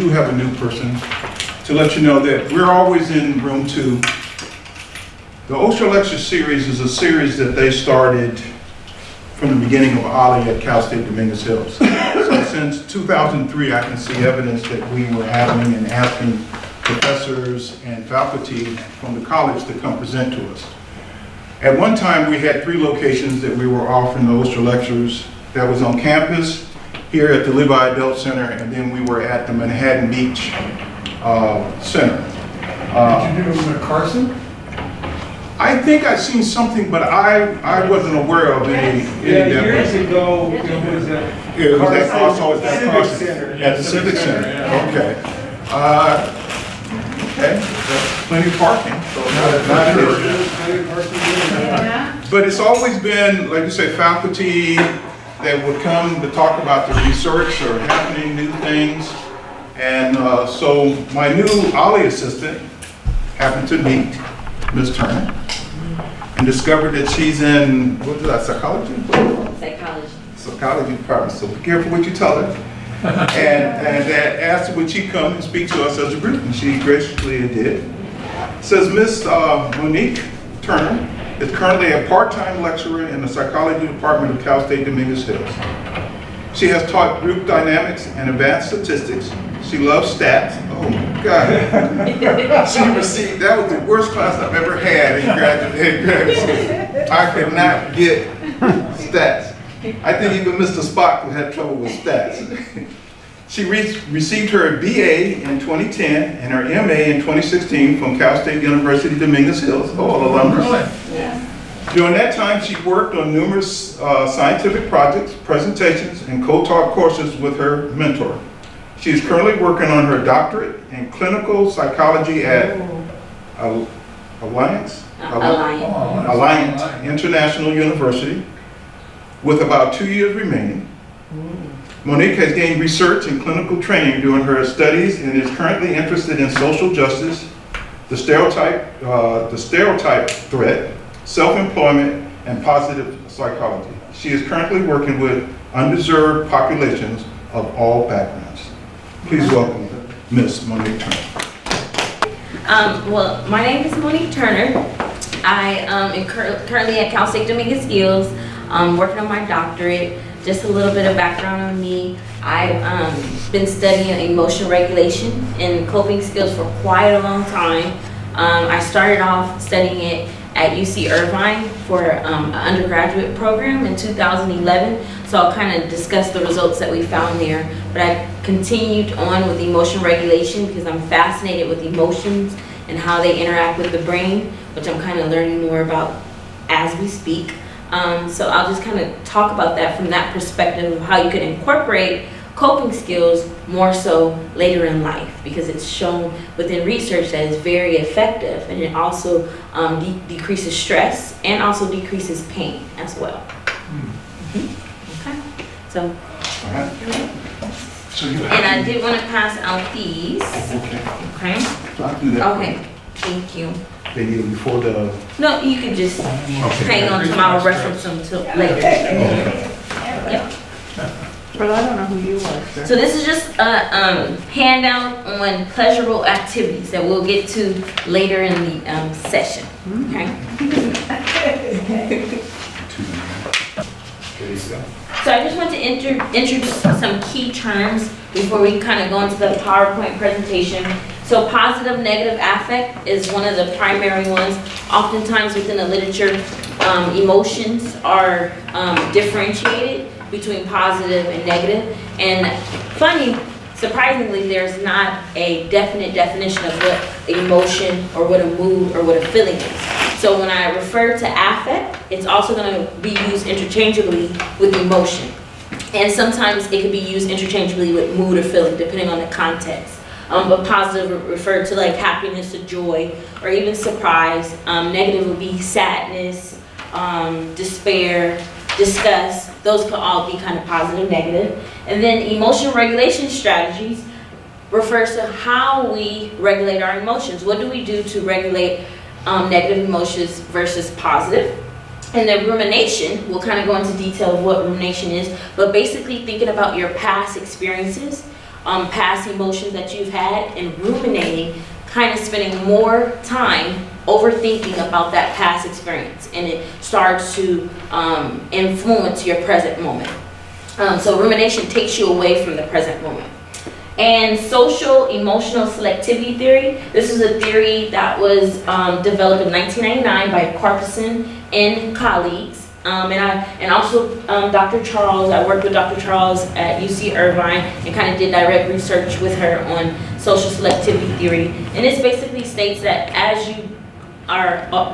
do have a new person, to let you know that we're always in room 2. The OSHA lecture series is a series that they started from the beginning of OLLI at Cal State Dominguez Hills. So since 2003, I can see evidence that we were having and asking professors and faculty from the college to come present to us. At one time, we had 3 locations that we were offering the OSHA lectures. That was on campus, here at the Levi Adult Center, and then we were at the Manhattan Beach Center. Did you do them at Carson? I think I've seen something, but I wasn't aware of any. Yeah, years ago, it was at Yeah, it was at also at that Civic Carson. Center. At the Civic Center, okay. Okay, that's plenty of parking, so not an issue. But it's always been, like you say, faculty that would come to talk about the research or happening new things. And so my new OLLI assistant happened to meet Ms. Turner and discovered that she's in, what is that, psychology? Psychology department, so be careful what you tell her. and that asked her would she come and speak to us as a group, and she graciously did. It says Ms. Monique Turner is currently a part-time lecturer in the psychology department of Cal State Dominguez Hills. She has taught group dynamics and advanced statistics. She loves stats. Oh my God. She received, that was the worst class I've ever had in graduate school. I could not get stats. I think even Mr. Spock had trouble with stats. She received her BA in 2010 and her MA in 2016 from Cal State University Dominguez Hills, all alumnus. During that time, she worked on numerous scientific projects, presentations, and co-taught courses with her mentor. She is currently working on her doctorate in clinical psychology at Alliance International University, with about 2 years remaining. Monique has gained research and clinical training during her studies and is currently interested in social justice, the stereotype threat, self-employment, and positive psychology. She is currently working with underserved populations of all backgrounds. Please welcome Miss Monique Turner. Well, my name is Monique Turner. I am currently at Cal State Dominguez Hills, working on my doctorate. Just a little bit of background on me. I've been studying emotional regulation and coping skills for quite a long time. I started off studying it at UC Irvine for an undergraduate program in 2011. So I'll kind of discuss the results that we found there. But I continued on with emotional regulation because I'm fascinated with emotions and how they interact with the brain, which I'm kind of learning more about as we speak. So I'll just kind of talk about that from that perspective of how you can incorporate coping skills more so later in life, because it's shown within research that it's very effective, and it also decreases stress and also decreases pain as well. Okay, so, and I did want to pass out these. Okay. So I'll do that. Okay, thank you. They need them before the... No, you can just hang on to them. I'll reference them till later. Yep. But I don't know who you are, sir. So this is just a handout on pleasurable activities that we'll get to later in the session. Okay. So I just want to introduce some key terms before we kind of go into the PowerPoint presentation. So positive, negative affect is one of the primary ones. Oftentimes within the literature, emotions are differentiated between positive and negative. And surprisingly, there's not a definite definition of what emotion or what a mood or what a feeling is. So when I refer to affect, it's also going to be used interchangeably with emotion. And sometimes it can be used interchangeably with mood or feeling, depending on the context. But positive refer to like happiness or joy, or even surprise. Negative would be sadness, despair, disgust. Those could all be kind of positive, negative. And then emotion regulation strategies refers to how we regulate our emotions. What do we do to regulate negative emotions versus positive? And then rumination, we'll kind of go into detail of what rumination is, but basically thinking about your past experiences past emotions that you've had, and ruminating, kind of spending more time overthinking about that past experience, and it starts to influence your present moment. So rumination takes you away from the present moment. And social emotional selectivity theory, this is a theory that was developed in 1999 by Carpison and colleagues. And also Dr. Charles, I worked with Dr. Charles at UC Irvine and kind of did direct research with her on social selectivity theory. And this basically states that as you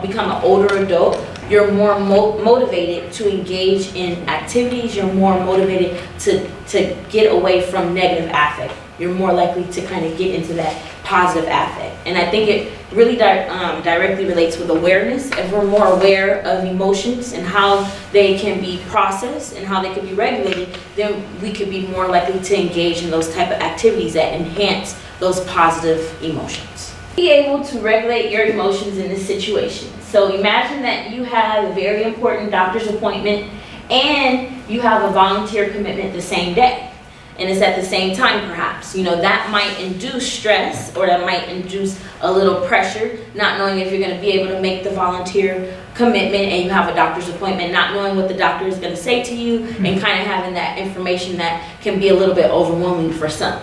become an older adult, you're more motivated to engage in activities, you're more motivated to get away from negative affect. You're more likely to kind of get into that positive affect. And I think it really directly relates with awareness. If we're more aware of emotions and how they can be processed and how they can be regulated, then we could be more likely to engage in those type of activities that enhance those positive emotions. Be able to regulate your emotions in this situation. So imagine that you have a very important doctor's appointment and you have a volunteer commitment the same day. And it's at the same time, perhaps. You know, that might induce stress, or that might induce a little pressure, not knowing if you're going to be able to make the volunteer commitment, and you have a doctor's appointment, not knowing what the doctor is going to say to you, and kind of having that information that can be a little bit overwhelming for some.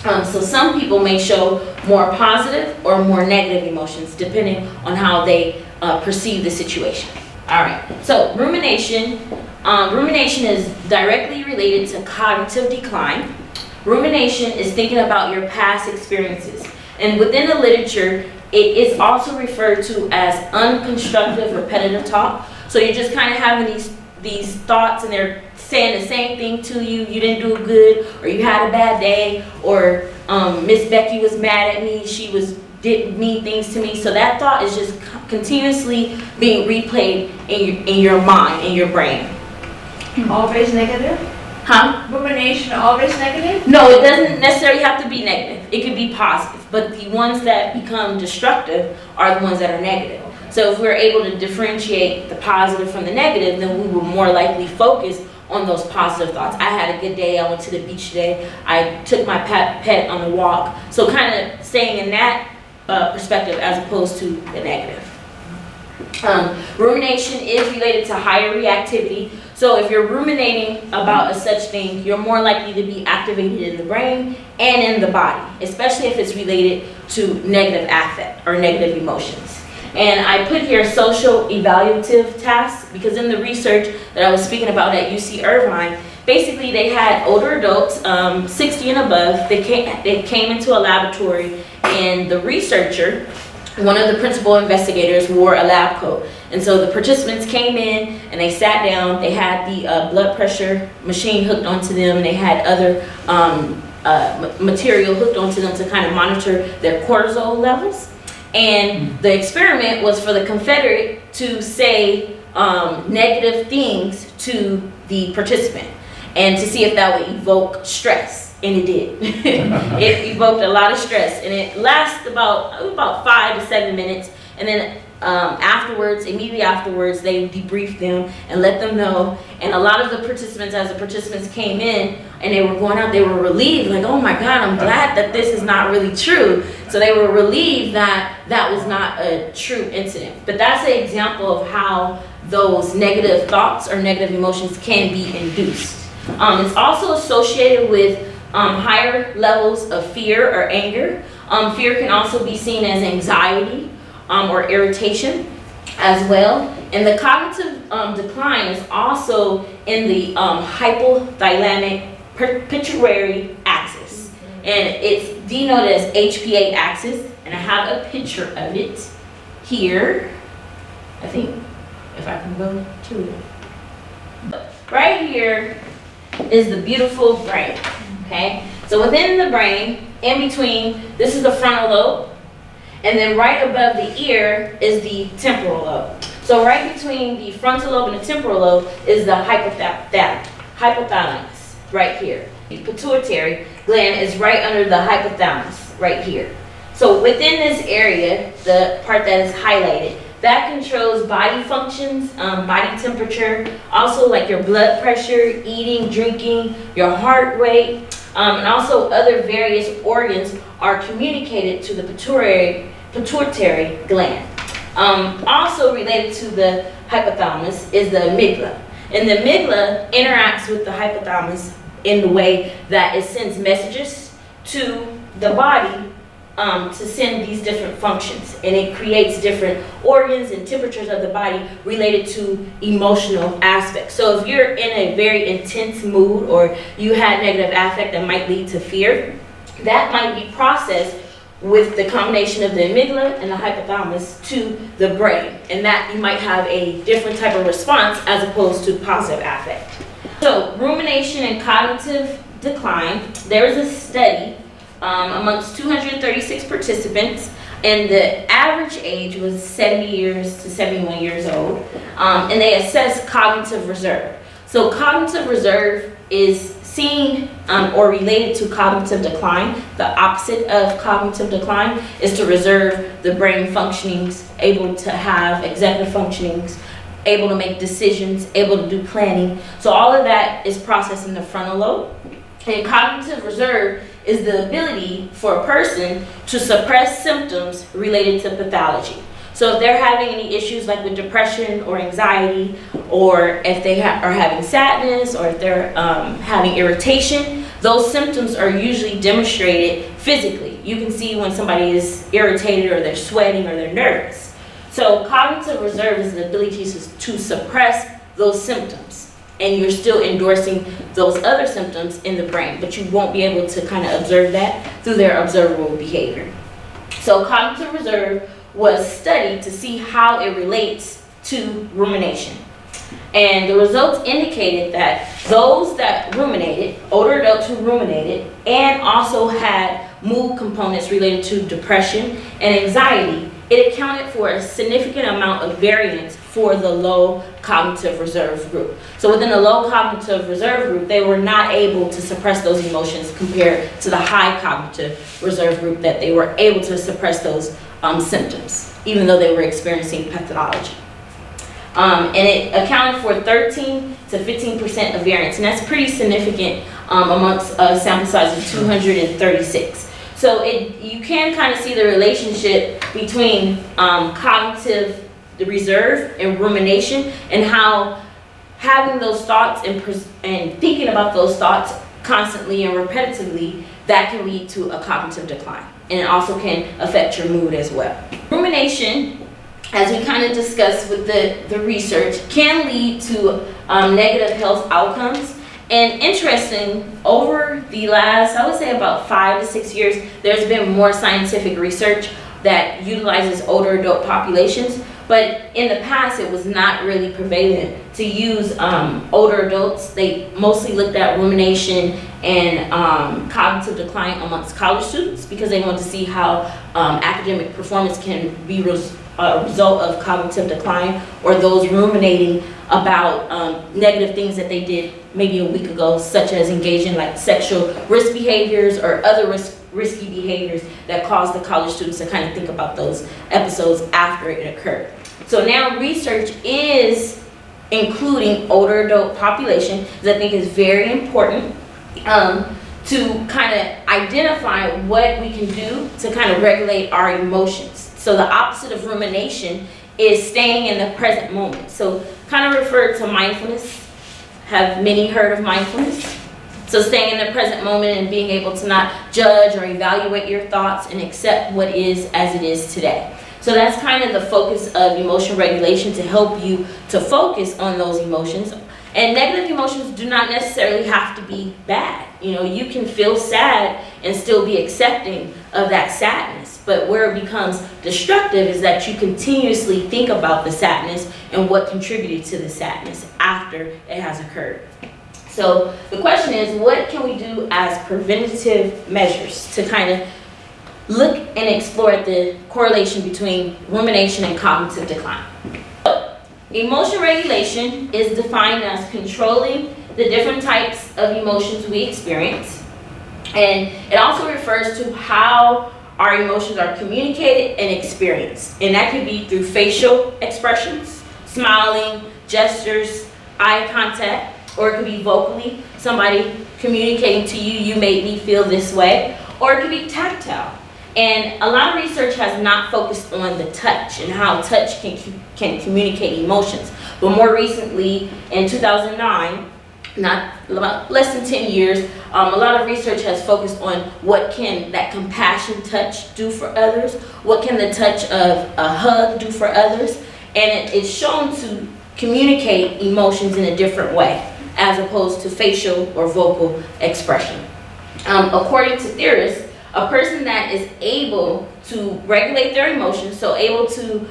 So some people may show more positive or more negative emotions, depending on how they perceive the situation. All right, so rumination. Rumination is directly related to cognitive decline. Rumination is thinking about your past experiences. And within the literature, it is also referred to as unconstructive repetitive talk. So you're just kind of having these thoughts, and they're saying the same thing to you. You didn't do good, or you had a bad day, or Miss Becky was mad at me, did mean things to me. So that thought is just continuously being replayed in your mind, in your brain. Always negative? Huh? Rumination always negative? No, it doesn't necessarily have to be negative. It could be positive. But the ones that become destructive are the ones that are negative. So if we're able to differentiate the positive from the negative, then we will more likely focus on those positive thoughts. I had a good day. I went to the beach today. I took my pet on a walk. So kind of staying in that perspective as opposed to the negative. Rumination is related to higher reactivity. So if you're ruminating about a such thing, you're more likely to be activated in the brain and in the body, especially if it's related to negative affect or negative emotions. And I put here social evaluative tasks because in the research that I was speaking about at UC Irvine, basically they had older adults, 60 and above. They came into a laboratory, and the researcher, one of the principal investigators, wore a lab coat. And so the participants came in and they sat down. They had the blood pressure machine hooked onto them, and they had other material hooked onto them to kind of monitor their cortisol levels. And the experiment was for the Confederate to say negative things to the participant, and to see if that would evoke stress. And it did. It evoked a lot of stress, and it lasted about 5 to 7 minutes. And then immediately afterwards, they debriefed them and let them know. And a lot of the participants, as the participants came in and they were going out, they were relieved, like, oh my God, I'm glad that this is not really true. So they were relieved that that was not a true incident. But that's an example of how those negative thoughts or negative emotions can be induced. It's also associated with higher levels of fear or anger. Fear can also be seen as anxiety or irritation as well. And the cognitive decline is also in the hypothalamic pituitary axis. And it's denoted as HPA axis. And I have a picture of it here. I think if I can go to it. Right here is the beautiful brain. Okay, so within the brain, in between, this is the frontal lobe, and then right above the ear is the temporal lobe. So right between the frontal lobe and the temporal lobe is the hypothalamus, right here. The pituitary gland is right under the hypothalamus, right here. So within this area, the part that is highlighted, that controls body functions, body temperature, also like your blood pressure, eating, drinking, your heart rate, And also other various organs are communicated to the pituitary gland. Also related to the hypothalamus is the amygdala. And the amygdala interacts with the hypothalamus in the way that it sends messages to the body to send these different functions, and it creates different organs and temperatures of the body related to emotional aspects. So if you're in a very intense mood or you had negative affect that might lead to fear, that might be processed with the combination of the amygdala and the hypothalamus to the brain, and that you might have a different type of response as opposed to positive affect. So rumination and cognitive decline, there was a study amongst 236 participants, and the average age was 70 years to 71 years old, and they assessed cognitive reserve. So cognitive reserve is seen or related to cognitive decline. The opposite of cognitive decline is to reserve the brain functionings, able to have executive functionings, able to make decisions, able to do planning. So all of that is processed in the frontal lobe. And cognitive reserve is the ability for a person to suppress symptoms related to pathology. So if they're having any issues like with depression or anxiety, or if they are having sadness, or if they're having irritation, those symptoms are usually demonstrated physically. You can see when somebody is irritated, or they're sweating, or they're nervous. So cognitive reserve is the ability to suppress those symptoms. And you're still endorsing those other symptoms in the brain, but you won't be able to kind of observe that through their observable behavior. So cognitive reserve was studied to see how it relates to rumination. And the results indicated that those that ruminated, older adults who ruminated, and also had mood components related to depression and anxiety, it accounted for a significant amount of variance for the low cognitive reserve group. So within the low cognitive reserve group, they were not able to suppress those emotions compared to the high cognitive reserve group that they were able to suppress those symptoms, even though they were experiencing pathology. And it accounted for 13 to 15% of variance, and that's pretty significant amongst a sample size of 236. So you can kind of see the relationship between cognitive reserve and rumination, and how having those thoughts and thinking about those thoughts constantly and repetitively, that can lead to a cognitive decline. And it also can affect your mood as well. Rumination, as we kind of discussed with the research, can lead to negative health outcomes. And interesting, over the last, I would say about 5 to 6 years, there's been more scientific research that utilizes older adult populations. But in the past, it was not really prevalent to use older adults. They mostly looked at rumination and cognitive decline amongst college students, because they wanted to see how academic performance can be a result of cognitive decline, or those ruminating about negative things that they did maybe a week ago, such as engaging like sexual risk behaviors or other risky behaviors that cause the college students to kind of think about those episodes after it occurred. So now research is including older adult population, that I think is very important to kind of identify what we can do to kind of regulate our emotions. So the opposite of rumination is staying in the present moment. So kind of referred to mindfulness. Have many heard of mindfulness? So staying in the present moment and being able to not judge or evaluate your thoughts and accept what is as it is today. So that's kind of the focus of emotion regulation, to help you to focus on those emotions. And negative emotions do not necessarily have to be bad. You know, you can feel sad and still be accepting of that sadness. But where it becomes destructive is that you continuously think about the sadness and what contributed to the sadness after it has occurred. So the question is, what can we do as preventative measures to kind of look and explore the correlation between rumination and cognitive decline? So, emotion regulation is defined as controlling the different types of emotions we experience. And it also refers to how our emotions are communicated and experienced. And that could be through facial expressions, smiling, gestures, eye contact, or it could be vocally, somebody communicating to you, you made me feel this way, or it could be tactile. And a lot of research has not focused on the touch and how touch can communicate emotions. But more recently, in 2009, about less than 10 years, a lot of research has focused on what can that compassion touch do for others, what can the touch of a hug do for others, and it's shown to communicate emotions in a different way as opposed to facial or vocal expression. According to theorists, a person that is able to regulate their emotions, so able to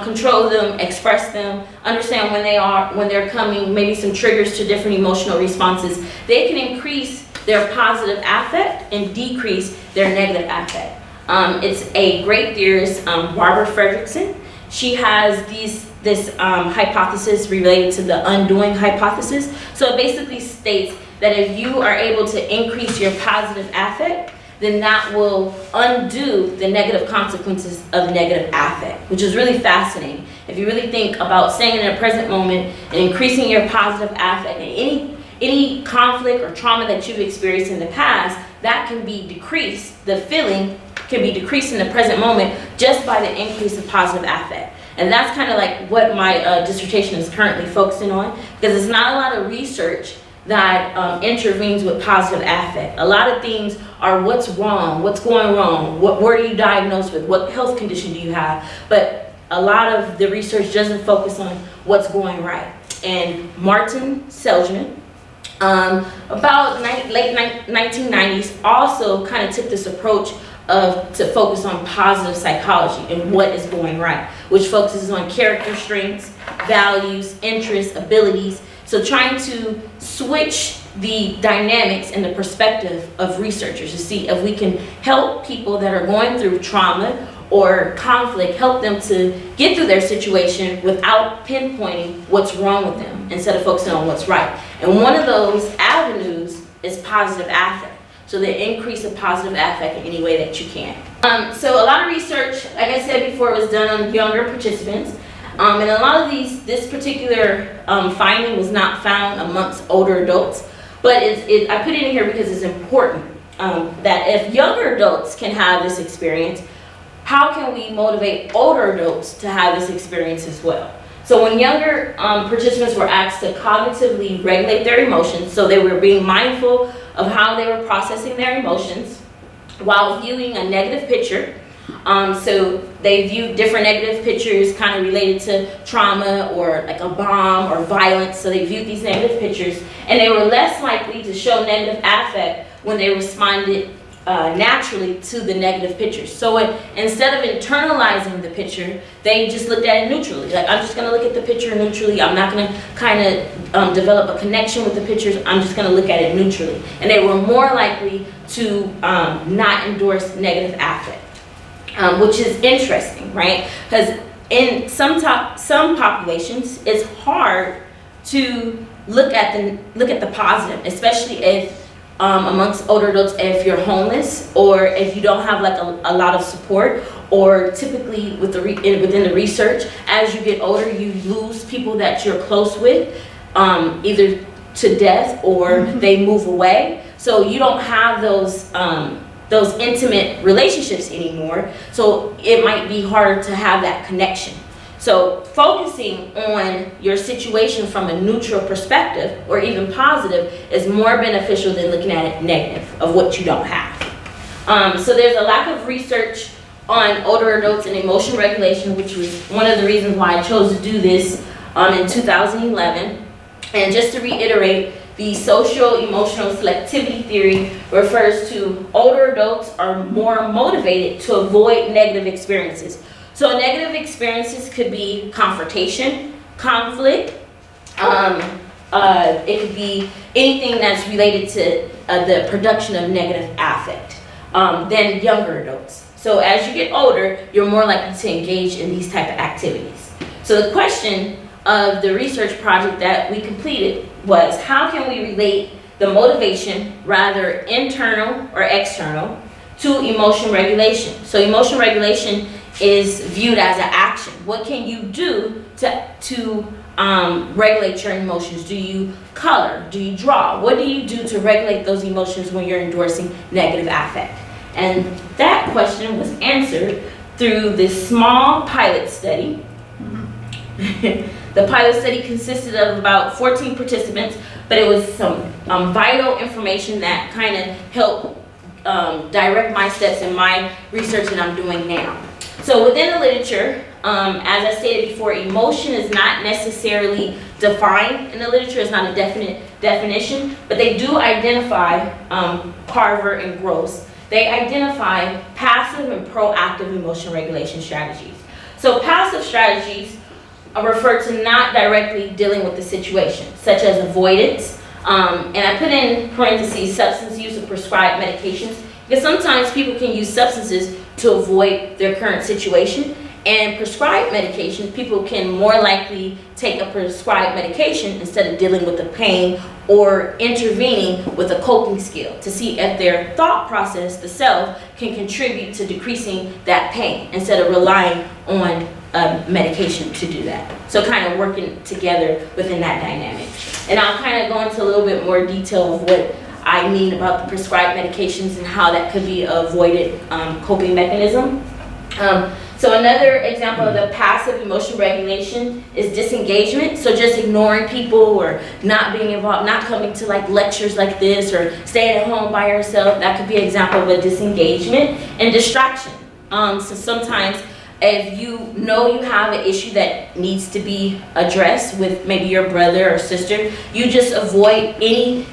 control them, express them, understand when they're coming, maybe some triggers to different emotional responses, they can increase their positive affect and decrease their negative affect. It's a great theorist, Barbara Fredrickson. She has this hypothesis related to the undoing hypothesis. So it basically states that if you are able to increase your positive affect, then that will undo the negative consequences of negative affect, which is really fascinating. If you really think about staying in the present moment and increasing your positive affect, and any conflict or trauma that you've experienced in the past, that can be decreased, the feeling can be decreased in the present moment just by the increase of positive affect. And that's kind of like what my dissertation is currently focusing on, because there's not a lot of research that intervenes with positive affect. A lot of things are what's wrong, what's going wrong, what are you diagnosed with, what health condition do you have, but a lot of the research doesn't focus on what's going right. And Martin Seligman, about late 1990s, also kind of took this approach to focus on positive psychology and what is going right, which focuses on character strengths, values, interests, abilities. So trying to switch the dynamics and the perspective of researchers to see if we can help people that are going through trauma or conflict, help them to get through their situation without pinpointing what's wrong with them, instead of focusing on what's right. And one of those avenues is positive affect. So the increase of positive affect in any way that you can. So a lot of research, like I said before, was done on younger participants. And a lot of this particular finding was not found amongst older adults, but I put it in here because it's important that if younger adults can have this experience, how can we motivate older adults to have this experience as well? So when younger participants were asked to cognitively regulate their emotions, so they were being mindful of how they were processing their emotions while viewing a negative picture. So they viewed different negative pictures kind of related to trauma or like a bomb or violence. So they viewed these negative pictures, and they were less likely to show negative affect when they responded naturally to the negative pictures. So instead of internalizing the picture, they just looked at it neutrally. Like, I'm just going to look at the picture neutrally. I'm not going to kind of develop a connection with the pictures. I'm just going to look at it neutrally. And they were more likely to not endorse negative affect. Which is interesting, right? Because in some populations, it's hard to look at the positive, especially if amongst older adults, if you're homeless or if you don't have like a lot of support, or typically within the research, as you get older, you lose people that you're close with, either to death or they move away. So you don't have those intimate relationships anymore, so it might be harder to have that connection. So focusing on your situation from a neutral perspective or even positive is more beneficial than looking at it negative of what you don't have. So there's a lack of research on older adults and emotion regulation, which was one of the reasons why I chose to do this in 2011. And just to reiterate, the social-emotional selectivity theory refers to older adults are more motivated to avoid negative experiences. So negative experiences could be confrontation, conflict, it could be anything that's related to the production of negative affect than younger adults. So as you get older, you're more likely to engage in these type of activities. So the question of the research project that we completed was, how can we relate the motivation, rather internal or external, to emotion regulation? So emotion regulation is viewed as an action. What can you do to regulate your emotions? Do you color? Do you draw? What do you do to regulate those emotions when you're endorsing negative affect? And that question was answered through this small pilot study. The pilot study consisted of about 14 participants, but it was some vital information that kind of helped direct my steps in my research that I'm doing now. So within the literature, as I stated before, emotion is not necessarily defined in the literature. It's not a definite definition, but they do identify, Carver and Gross, they identify passive and proactive emotion regulation strategies. So passive strategies are referred to not directly dealing with the situation, such as avoidance, and I put in parentheses substance use of prescribed medications, because sometimes people can use substances to avoid their current situation, and prescribed medications, people can more likely take a prescribed medication instead of dealing with the pain or intervening with a coping skill to see if their thought process, the self, can contribute to decreasing that pain instead of relying on medication to do that. So kind of working together within that dynamic. And I'll kind of go into a little bit more detail of what I mean about the prescribed medications and how that could be an avoided coping mechanism. So another example of the passive emotion regulation is disengagement. So just ignoring people or not being involved, not coming to like lectures like this or staying at home by yourself. That could be an example of a disengagement. And distraction. So sometimes if you know you have an issue that needs to be addressed with maybe your brother or sister, you just avoid any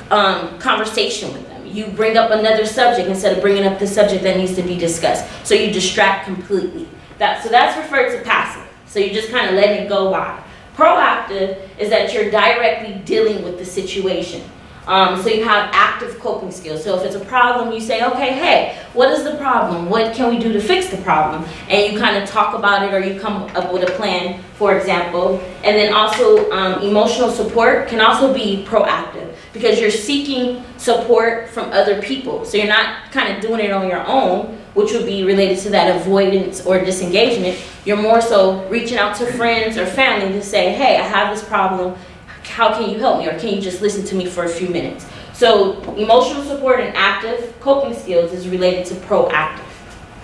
conversation with them. You bring up another subject instead of bringing up the subject that needs to be discussed. So you distract completely. So that's referred to passive. So you're just kind of letting it go by. Proactive is that you're directly dealing with the situation. So you have active coping skills. So if it's a problem, you say, okay, hey, what is the problem? What can we do to fix the problem? And you kind of talk about it, or you come up with a plan, for example. And then also emotional support can also be proactive because you're seeking support from other people. So you're not kind of doing it on your own, which would be related to that avoidance or disengagement. You're more so reaching out to friends or family to say, hey, I have this problem. How can you help me, or can you just listen to me for a few minutes? So emotional support and active coping skills is related to proactive.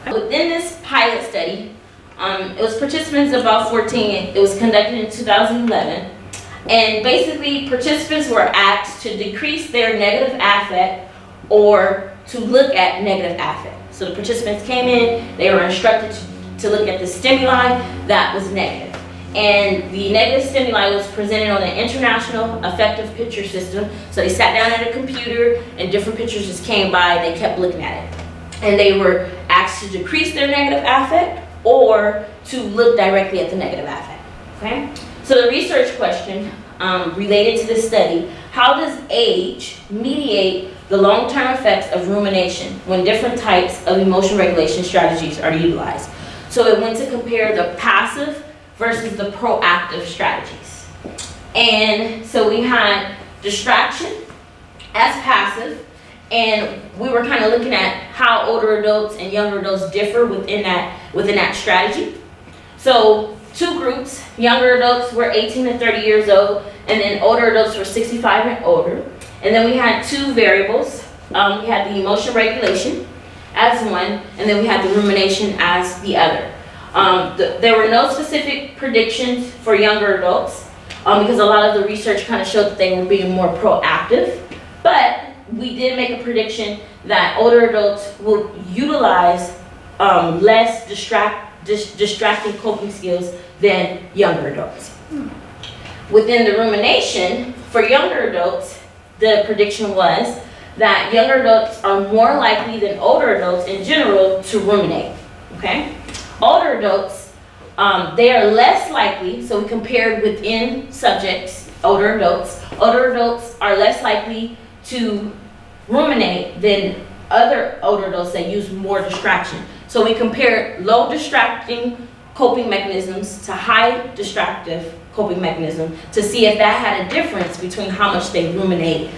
Within this pilot study, it was participants about 14. It was conducted in 2011. And basically participants were asked to decrease their negative affect or to look at negative affect. So the participants came in, they were instructed to look at the stimuli that was negative. And the negative stimuli was presented on an international affective picture system. So they sat down at a computer and different pictures just came by and they kept looking at it. And they were asked to decrease their negative affect or to look directly at the negative affect, okay? So the research question related to this study, how does age mediate the long-term effects of rumination when different types of emotion regulation strategies are utilized? So it went to compare the passive versus the proactive strategies. And so we had distraction as passive, and we were kind of looking at how older adults and younger adults differ within that strategy. So two groups, younger adults were 18 to 30 years old, and then older adults were 65 and older. And then we had two variables. We had the emotion regulation as one, and then we had the rumination as the other. There were no specific predictions for younger adults because a lot of the research kind of showed that they were being more proactive. But we did make a prediction that older adults will utilize less distracting coping skills than younger adults. Within the rumination, for younger adults, the prediction was that younger adults are more likely than older adults in general to ruminate, okay? Older adults, they are less likely, so we compared within subjects, older adults are less likely to ruminate than other older adults that use more distraction. So we compared low distracting coping mechanisms to high distractive coping mechanism to see if that had a difference between how much they ruminate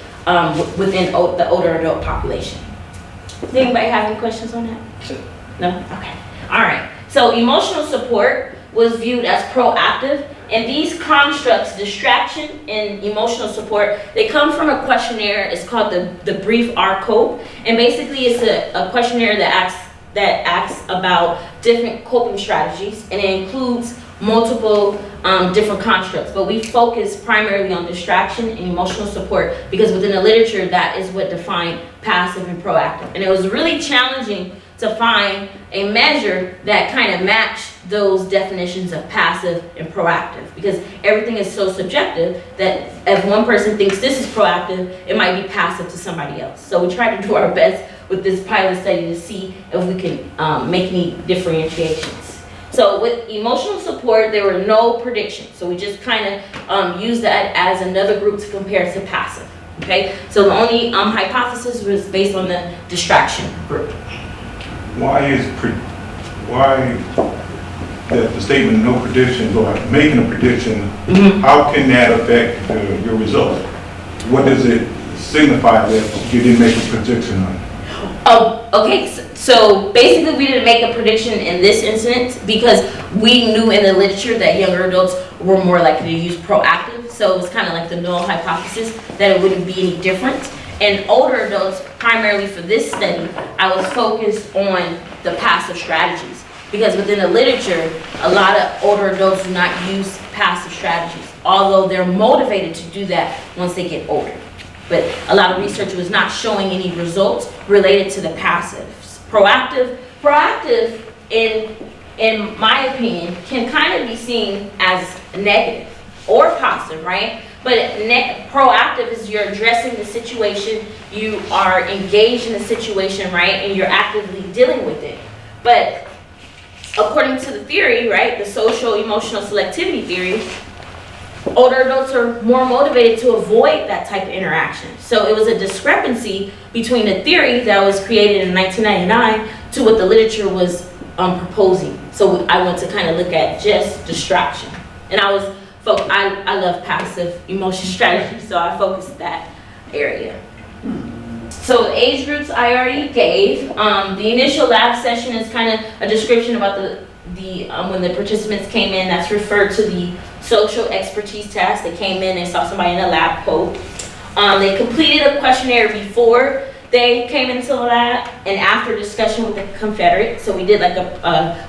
within the older adult population. Does anybody have any questions on that? No? Okay. All right. So emotional support was viewed as proactive And these constructs, distraction and emotional support, they come from a questionnaire. It's called the Brief R-Cope. And basically it's a questionnaire that asks about different coping strategies, and it includes multiple different constructs. But we focus primarily on distraction and emotional support because within the literature, that is what defined passive and proactive. And it was really challenging to find a measure that kind of matched those definitions of passive and proactive, because everything is so subjective that if one person thinks this is proactive, it might be passive to somebody else. So we try to do our best with this pilot study to see if we can make any differentiations. So with emotional support, there were no predictions. So we just kind of used that as another group to compare to passive. Okay, so the only hypothesis was based on the distraction group. Why that the statement no predictions or making a prediction, how can that affect your results? What does it signify that you didn't make a prediction on? Oh, okay, so basically we didn't make a prediction in this instance because we knew in the literature that younger adults were more likely to use proactive, so it was kind of like the null hypothesis that it wouldn't be any different. And older adults, primarily for this study, I was focused on the passive strategies. Because within the literature, a lot of older adults do not use passive strategies, although they're motivated to do that once they get older. But a lot of research was not showing any results related to the passives. Proactive, in my opinion, can kind of be seen as negative or positive, right? But proactive is you're addressing the situation, you are engaged in the situation, right? And you're actively dealing with it. But according to the theory, right, the social emotional selectivity theory, older adults are more motivated to avoid that type of interaction. So it was a discrepancy between the theory that was created in 1999 to what the literature was proposing. So I want to kind of look at just distraction. And I love passive emotion strategy, so I focused that area. So the age groups I already gave. The initial lab session is kind of a description about when the participants came in. That's referred to the social expertise test. They came in, they saw somebody in a lab coat. They completed a questionnaire before they came into the lab and after discussion with the Confederate. So we did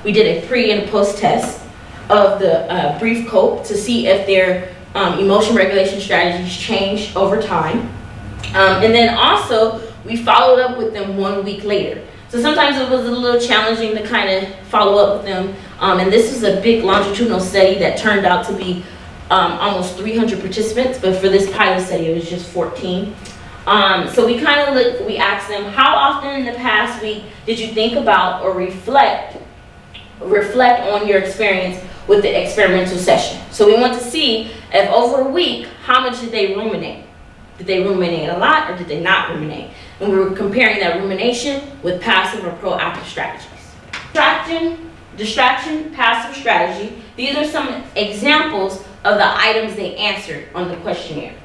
we did a pre and post test of the brief cope to see if their emotion regulation strategies changed over time. And then also, we followed up with them 1 week later. So sometimes it was a little challenging to kind of follow up with them. And this was a big longitudinal study that turned out to be almost 300 participants, but for this pilot study, it was just 14. So we kind of we asked them, how often in the past week did you think about or reflect on your experience with the experimental session? So we want to see if over a week, how much did they ruminate? Did they ruminate a lot or did they not ruminate? And we were comparing that rumination with passive or proactive strategies. Distraction, passive strategy. These are some examples of the items they answered on the questionnaire.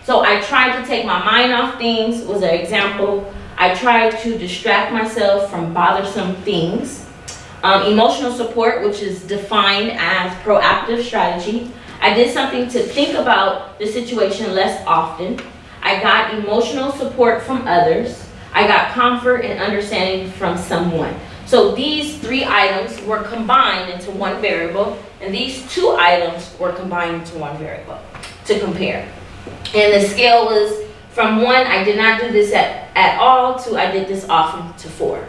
So I tried to take my mind off things was an example. I tried to distract myself from bothersome things. Emotional support, which is defined as proactive strategy. I did something to think about the situation less often. I got emotional support from others. I got comfort and understanding from someone. So these 3 items were combined into one variable, and these 2 items were combined into one variable to compare. And the scale was from 1, I did not do this at all, to I did this often, to 4.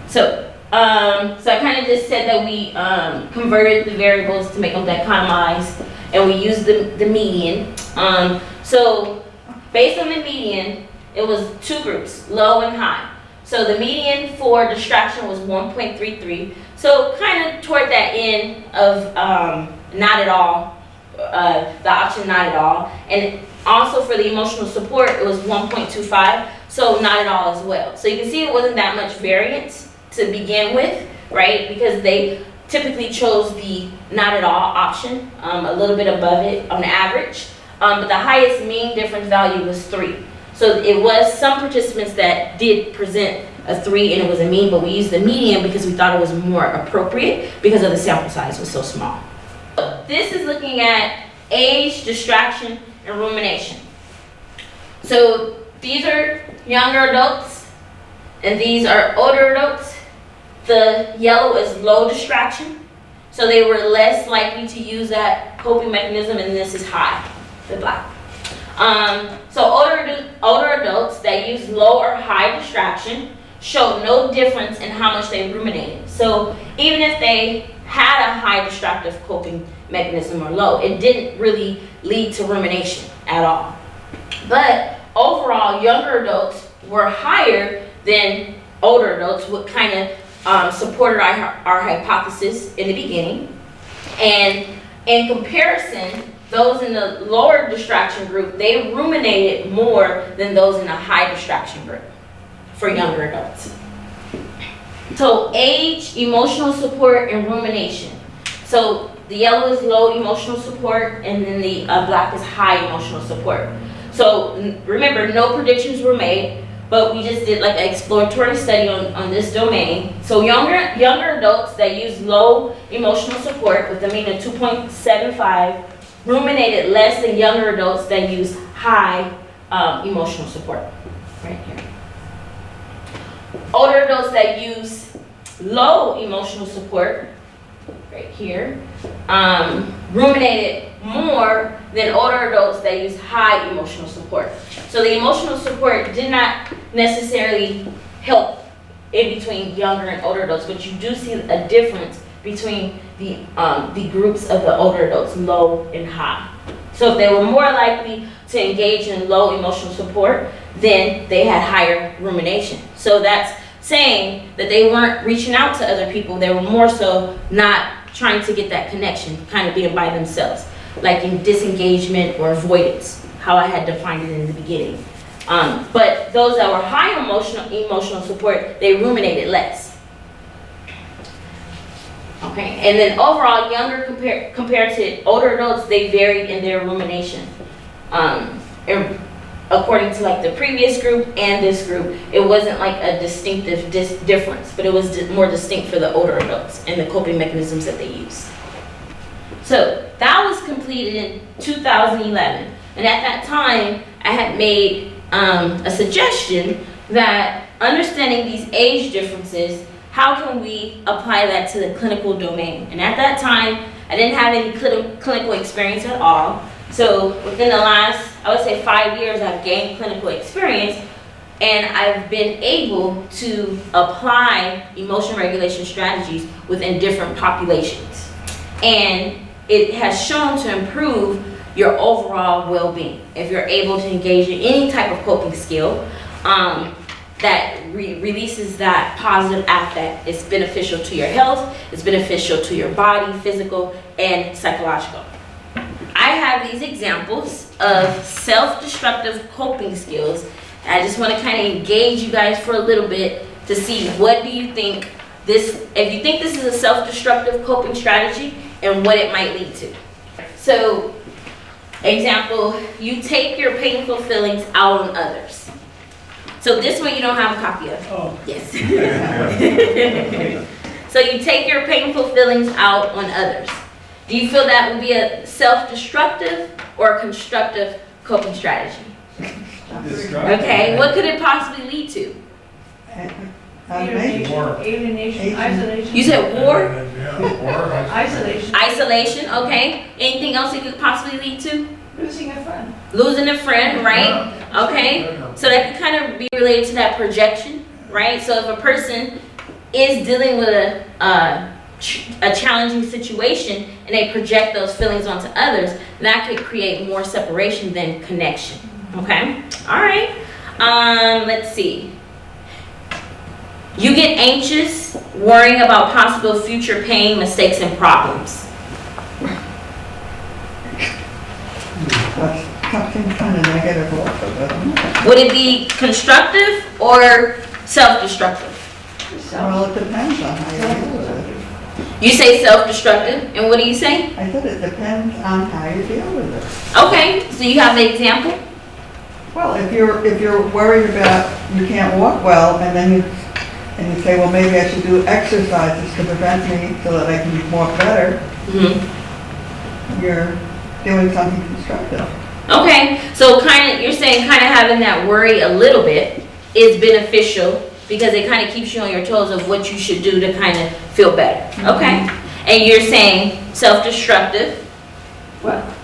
So I kind of just said that we converted the variables to make them dichotomized, and we used the median. So based on the median, it was 2 groups, low and high. So the median for distraction was 1.33. So kind of toward that end of not at all, the option not at all. And also for the emotional support, it was 1.25, so not at all as well. So you can see it wasn't that much variance to begin with, right? Because they typically chose the not at all option, a little bit above it on average. But the highest mean difference value was 3. So it was some participants that did present a 3 and it was a mean, but we used the median because we thought it was more appropriate because of the sample size was so small. This is looking at age, distraction, and rumination. So these are younger adults and these are older adults. The yellow is low distraction. So they were less likely to use that coping mechanism, and this is high, the black. So older adults that use low or high distraction showed no difference in how much they ruminated. So even if they had a high distractive coping mechanism or low, it didn't really lead to rumination at all. But overall, younger adults were higher than older adults, what kind of supported our hypothesis in the beginning. And in comparison, those in the lower distraction group, they ruminated more than those in the high distraction group for younger adults. So age, emotional support, and rumination. So the yellow is low emotional support, and then the black is high emotional support. So remember, no predictions were made, but we just did like an exploratory study on this domain. So younger adults that use low emotional support with a mean of 2.75 ruminated less than younger adults that use high emotional support. Right here. Older adults that use low emotional support, right here, ruminated more than older adults that use high emotional support. So the emotional support did not necessarily help in between younger and older adults, but you do see a difference between the groups of the older adults, low and high. So if they were more likely to engage in low emotional support, then they had higher rumination. So that's saying that they weren't reaching out to other people, they were more so not trying to get that connection, kind of being by themselves, like in disengagement or avoidance, how I had defined it in the beginning. But those that were high emotional support, they ruminated less. Okay, and then overall, younger compared to older adults, they varied in their rumination. According to like the previous group and this group, it wasn't like a distinctive difference, but it was more distinct for the older adults and the coping mechanisms that they use. So that was completed in 2011, and at that time, I had made a suggestion that understanding these age differences, how can we apply that to the clinical domain? And at that time, I didn't have any clinical experience at all. So within the last, I would say 5 years, I've gained clinical experience, and I've been able to apply emotion regulation strategies within different populations. And it has shown to improve your overall well-being. If you're able to engage in any type of coping skill that releases that positive affect, it's beneficial to your health, it's beneficial to your body, physical and psychological. I have these examples of self-destructive coping skills. I just want to kind of engage you guys for a little bit to see what do you think this, if you think this is a self-destructive coping strategy and what it might lead to. So, example, you take your painful feelings out on others. So this one you don't have a copy of. Oh. Yes. So you take your painful feelings out on others. Do you feel that would be a self-destructive or a constructive coping strategy? Okay, what could it possibly lead to? Alienation, isolation. You said war? Isolation. Isolation, okay. Anything else it could possibly lead to? Losing a friend. Losing a friend, right? Okay, so that could kind of be related to that projection, right? So if a person is dealing with a challenging situation and they project those feelings onto others, that could create more separation than connection. Okay, all right. Let's see. You get anxious, worrying about possible future pain, mistakes, and problems. That's something kind of negative also, doesn't it? Would it be constructive or self-destructive? Well, it depends on how you deal with it. You say self-destructive, and what do you say? I said it depends on how you deal with it. Okay, so you have an example? Well, if you're worried about you can't walk well, and then you and you say, well, maybe I should do exercises to prevent me so that I can walk better, you're doing something constructive. Okay, so you're saying kind of having that worry a little bit is beneficial because it kind of keeps you on your toes of what you should do to kind of feel better. Okay, and you're saying self-destructive. Well,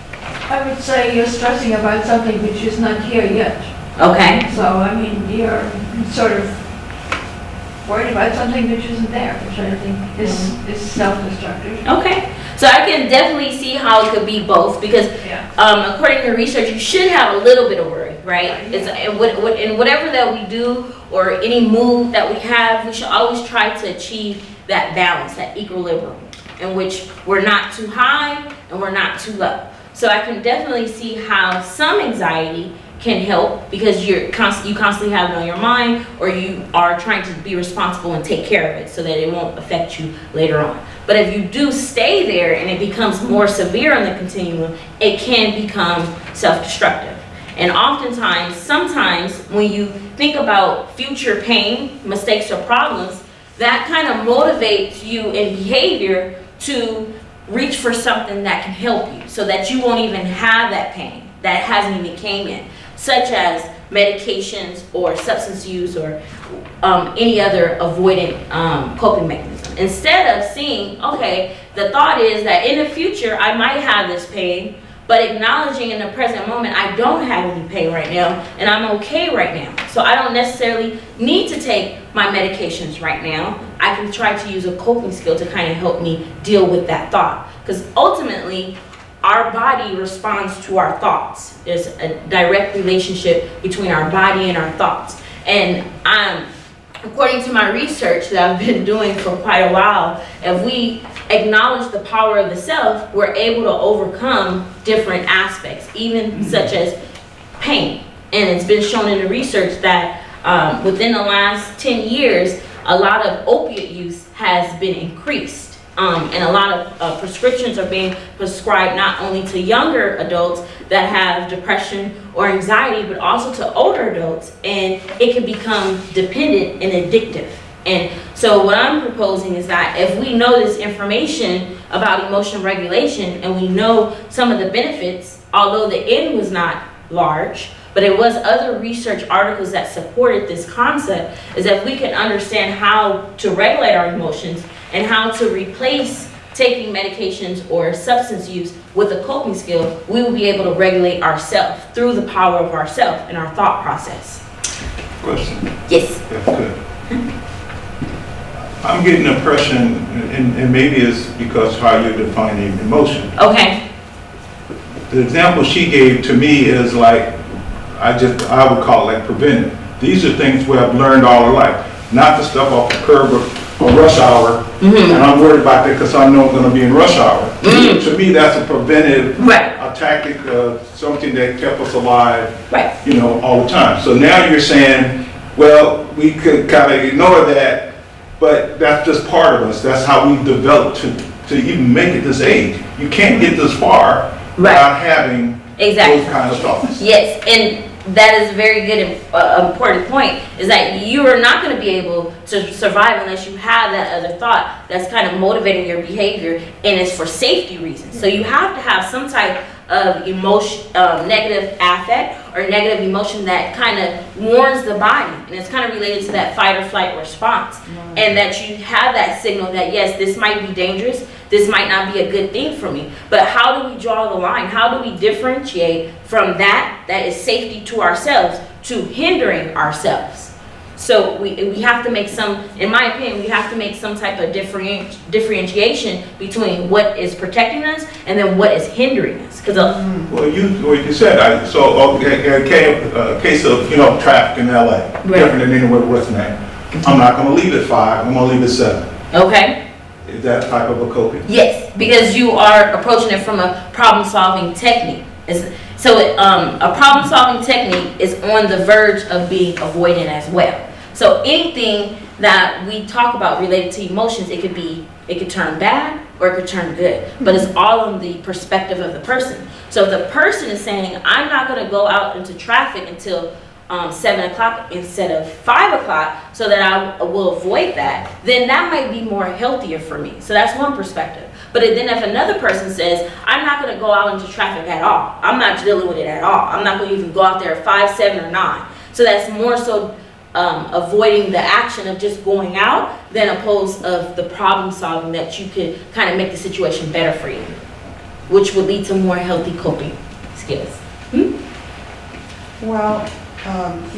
I would say you're stressing about something which is not here yet. Okay, So, I mean, you're sort of worried about something which isn't there, which I think is self-destructive. okay. So I can definitely see how it could be both because Yeah. according to research, you should have a little bit of worry, right? It's in whatever that we do or any move that we have, we should always try to achieve that balance, that equilibrium, in which we're not too high and we're not too low. So I can definitely see how some anxiety can help because you constantly have it on your mind, or you are trying to be responsible and take care of it so that it won't affect you later on. But if you do stay there and it becomes more severe on the continuum, it can become self-destructive. And oftentimes, sometimes when you think about future pain, mistakes, or problems, that kind of motivates you in behavior to reach for something that can help you so that you won't even have that pain that hasn't even came in, such as medications or substance use or any other avoidant coping mechanism. Instead of seeing, okay, the thought is that in the future I might have this pain, but acknowledging in the present moment I don't have any pain right now and I'm okay right now. So I don't necessarily need to take my medications right now. I can try to use a coping skill to kind of help me deal with that thought. Because ultimately, our body responds to our thoughts. There's a direct relationship between our body and our thoughts. And according to my research that I've been doing for quite a while, if we acknowledge the power of the self, we're able to overcome different aspects, even such as pain. And it's been shown in the research that within the last 10 years, a lot of opiate use has been increased. And a lot of prescriptions are being prescribed not only to younger adults that have depression or anxiety, but also to older adults, and it can become dependent and addictive. And so what I'm proposing is that if we know this information about emotional regulation and we know some of the benefits, although the end was not large, but it was other research articles that supported this concept, is that we can understand how to regulate our emotions and how to replace taking medications or substance use with a coping skill, we will be able to regulate ourselves through the power of ourselves and our thought process. Question. Yes. That's good. I'm getting the impression, and maybe it's because how you're defining emotion. Okay. The example she gave to me is like, I would call it like preventive. These are things we have learned all our life. Not the stuff off the curb or rush hour, and I'm worried about that because I know I'm going to be in rush hour. To me, that's a preventive a tactic, something that kept us alive, all the time. So now you're saying, well, we could kind of ignore that, but that's just part of us. That's how we developed to even make it this age. You can't get this far without having those kind of thoughts. Yes, and that is a very good important point, is that you are not going to be able to survive unless you have that other thought that's kind of motivating your behavior, and it's for safety reasons. So you have to have some type of emotion, negative affect or negative emotion that kind of warns the body, and it's kind of related to that fight or flight response, and that you have that signal that yes, this might be dangerous, this might not be a good thing for me. But how do we draw the line? How do we differentiate from that is safety to ourselves to hindering ourselves? So we have to make some, in my opinion, we have to make some type of differentiation between what is protecting us and then what is hindering us. Because well, you said, a case of traffic in LA, different than anywhere what's name. I'm not going to leave at 5. I'm going to leave at 7. Okay. Is that type of a coping? Yes, because you are approaching it from a problem-solving technique. So a problem-solving technique is on the verge of being avoidant as well. So anything that we talk about related to emotions, it could turn bad or it could turn good, but it's all on the perspective of the person. So if the person is saying, I'm not going to go out into traffic until 7 o'clock instead of 5 o'clock so that I will avoid that, then that might be more healthier for me. So that's one perspective. But then if another person says, I'm not going to go out into traffic at all, I'm not dealing with it at all, I'm not going to even go out there at 5, 7, or 9. So that's more so avoiding the action of just going out than opposed of the problem solving that you could kind of make the situation better for you, which would lead to more healthy coping skills. Well,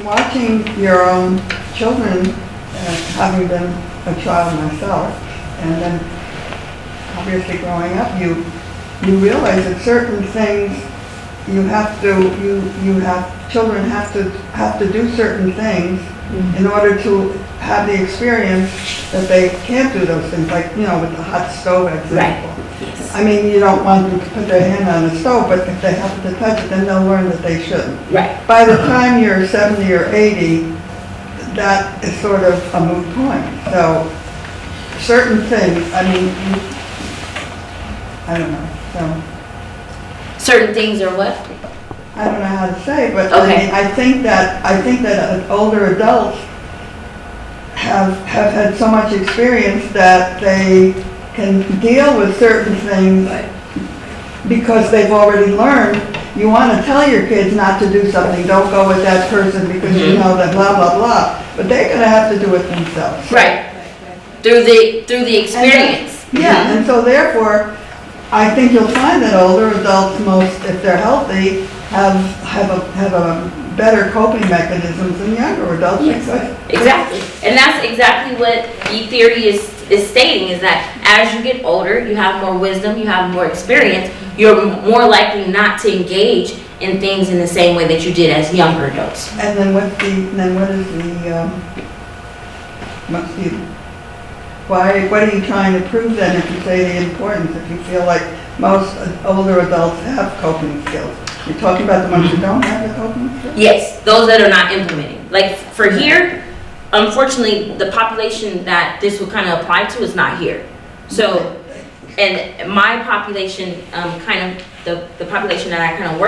watching your own children, having been a child myself, and then obviously growing up, you realize that certain things children have to do certain things in order to have the experience that they can't do those things, like, with the hot stove example. Right. Yes. I mean, you don't want them to put their hand on the stove, but if they happen to touch it, then they'll learn that they shouldn't. Right. By the time you're 70 or 80, that is sort of a moot point. So, certain things, I mean, I don't know, so. Certain things are what? I don't know how to say, but Okay. I mean, I think that older adults have had so much experience that they can deal with certain things because they've already learned. You want to tell your kids not to do something, don't go with that person because you know that blah, blah, blah, but they're going to have to do it themselves. Right. Through the experience. Yeah, and so therefore, I think you'll find that older adults, if they're healthy, have a better coping mechanisms than younger adults. Yes, exactly. And that's exactly what the theory is stating, is that as you get older, you have more wisdom, you have more experience, you're more likely not to engage in things in the same way that you did as younger adults. And then what's what are you trying to prove then if you say the importance, if you feel like most older adults have coping skills? You're talking about the ones who don't have the coping skills? Yes, those that are not implementing. Like for here, unfortunately, the population that this would kind of apply to is not here. So, and my population, the population that I kind of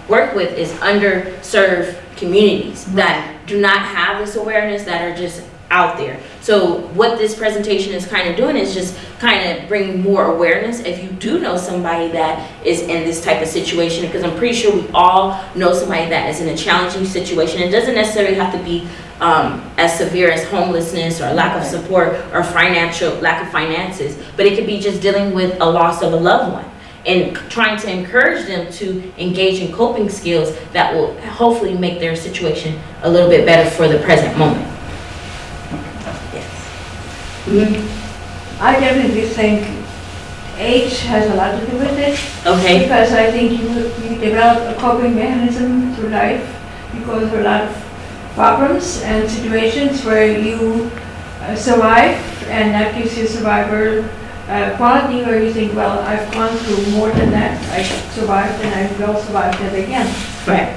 work with is underserved communities that do not have this awareness, that are just out there. So what this presentation is kind of doing is just kind of bringing more awareness. If you do know somebody that is in this type of situation, because I'm pretty sure we all know somebody that is in a challenging situation. It doesn't necessarily have to be as severe as homelessness or lack of support or lack of finances, but it could be just dealing with a loss of a loved one and trying to encourage them to engage in coping skills that will hopefully make their situation a little bit better for the present moment. I definitely think age has a lot to do with it. Okay. Because I think you develop a coping mechanism through life. You go through a lot of problems and situations where you survive, and that gives you survivor quality where you think, well, I've gone through more than that. I survived and I will survive that again. Right.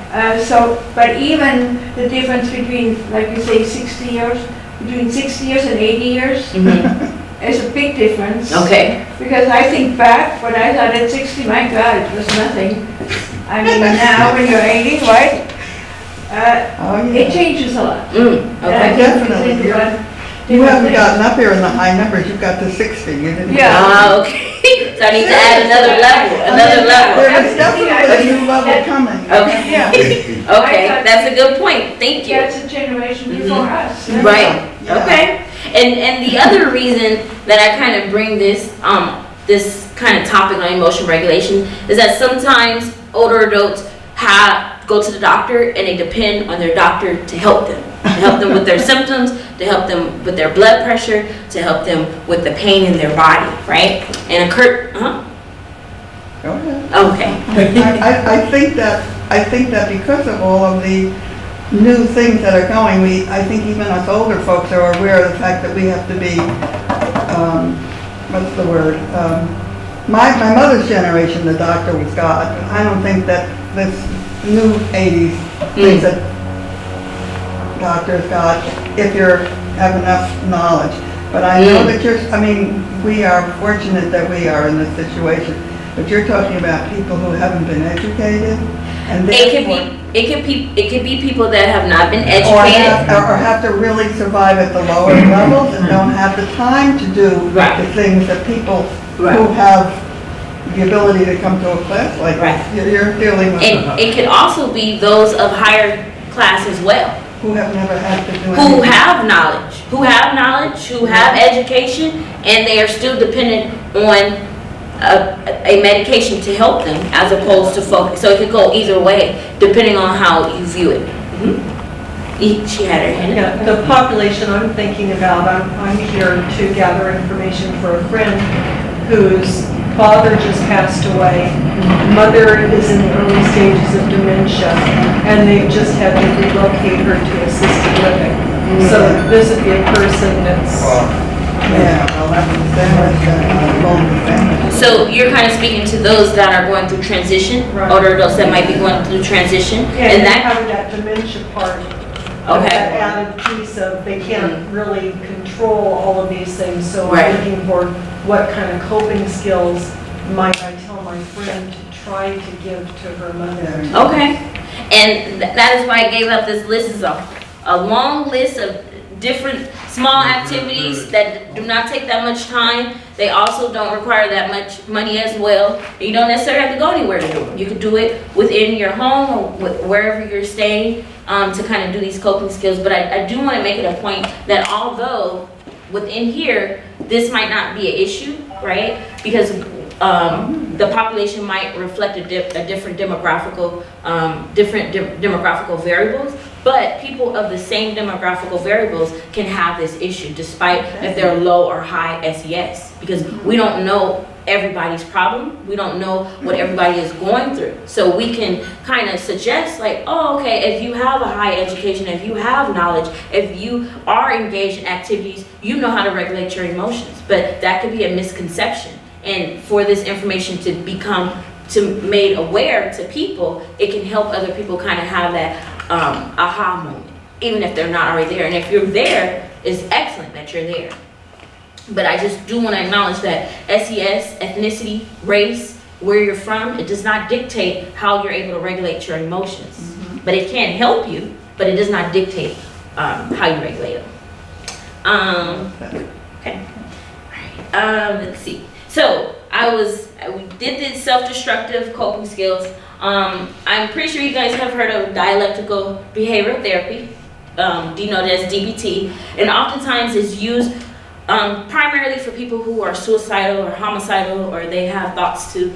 But even the difference between, like you say, 60 years, between 60 years and 80 years is a big difference. Okay. Because I think back when I thought at 60, my God, it was nothing. I mean, now when you're 80, right? It changes a lot. Okay. Definitely. You haven't gotten up here in the high numbers, you've got to 60. You didn't. Yeah. Okay. So I need to add another level. There was definitely a new level coming. Okay. Yeah. Okay, that's a good point. Thank you. That's a generation before us. Right. Yeah. Okay. And the other reason that I kind of bring this this kind of topic on emotion regulation is that sometimes older adults go to the doctor and they depend on their doctor to help them with their symptoms, to help them with their blood pressure, to help them with the pain in their body, right? And Go ahead. Okay. I think that because of all of the new things that are going, I think even us older folks are aware of the fact that we have to be, what's the word? My mother's generation, the doctor was God. I don't think that this new 80s thinks that doctors God, if you have enough knowledge. But I know that we are fortunate that we are in this situation. But you're talking about people who haven't been educated. And It could therefore- it could be people that have not been Or educated. have to really survive at the lower levels and don't have the time to do Right. the things that people who Right. have the ability to come to a class like Right. this, you're dealing with, And it could also be those of higher class as well, who have never had to do who anything. have knowledge, who have education, and they are still dependent on a medication to help them as opposed to focus. So it could go either way, depending on how you view it. She had her hand Yeah, up. the population I'm thinking about, I'm here to gather information for a friend whose father just passed away. Mother is in the early stages of dementia, and they've just had to relocate her to assisted living. So this would be a person that's, Yeah, well, that was family. So you're kind of speaking to those that are going through transition, Right. older adults that might be going through transition, yeah, and and that, having that dementia part. Okay. That added piece of, they can't really control all of these things, so Right. I'm looking for what kind of coping skills might I tell my friend to try to give to her mother. okay. And that is why I gave up this list. Is a long list of different small activities that do not take that much time. They also don't require that much money as well. You don't necessarily have to go anywhere to do it. You could do it within your home or wherever you're staying to kind of do these coping skills. But I do want to make it a point that although within here, this might not be an issue, right? Because the population might reflect a different demographical, demographical variables, but people of the same demographical variables can have this issue despite if they're low or high SES, because we don't know everybody's problem. We don't know what everybody is going through. So we can kind of suggest like, oh, okay, if you have a high education, if you have knowledge, if you are engaged in activities, you know how to regulate your emotions. But that could be a misconception. And for this information to become made aware to people, it can help other people kind of have that aha moment, even if they're not already there. And if you're there, it's excellent that you're there. But I just do want to acknowledge that SES, ethnicity, race, where you're from, it does not dictate how you're able to regulate your emotions. But it can help you, but it does not dictate how you regulate them. Okay. All right. Let's see. So we did this self-destructive coping skills. I'm pretty sure you guys have heard of dialectical behavioral therapy, denoted as DBT, and oftentimes is used primarily for people who are suicidal or homicidal, or they have thoughts to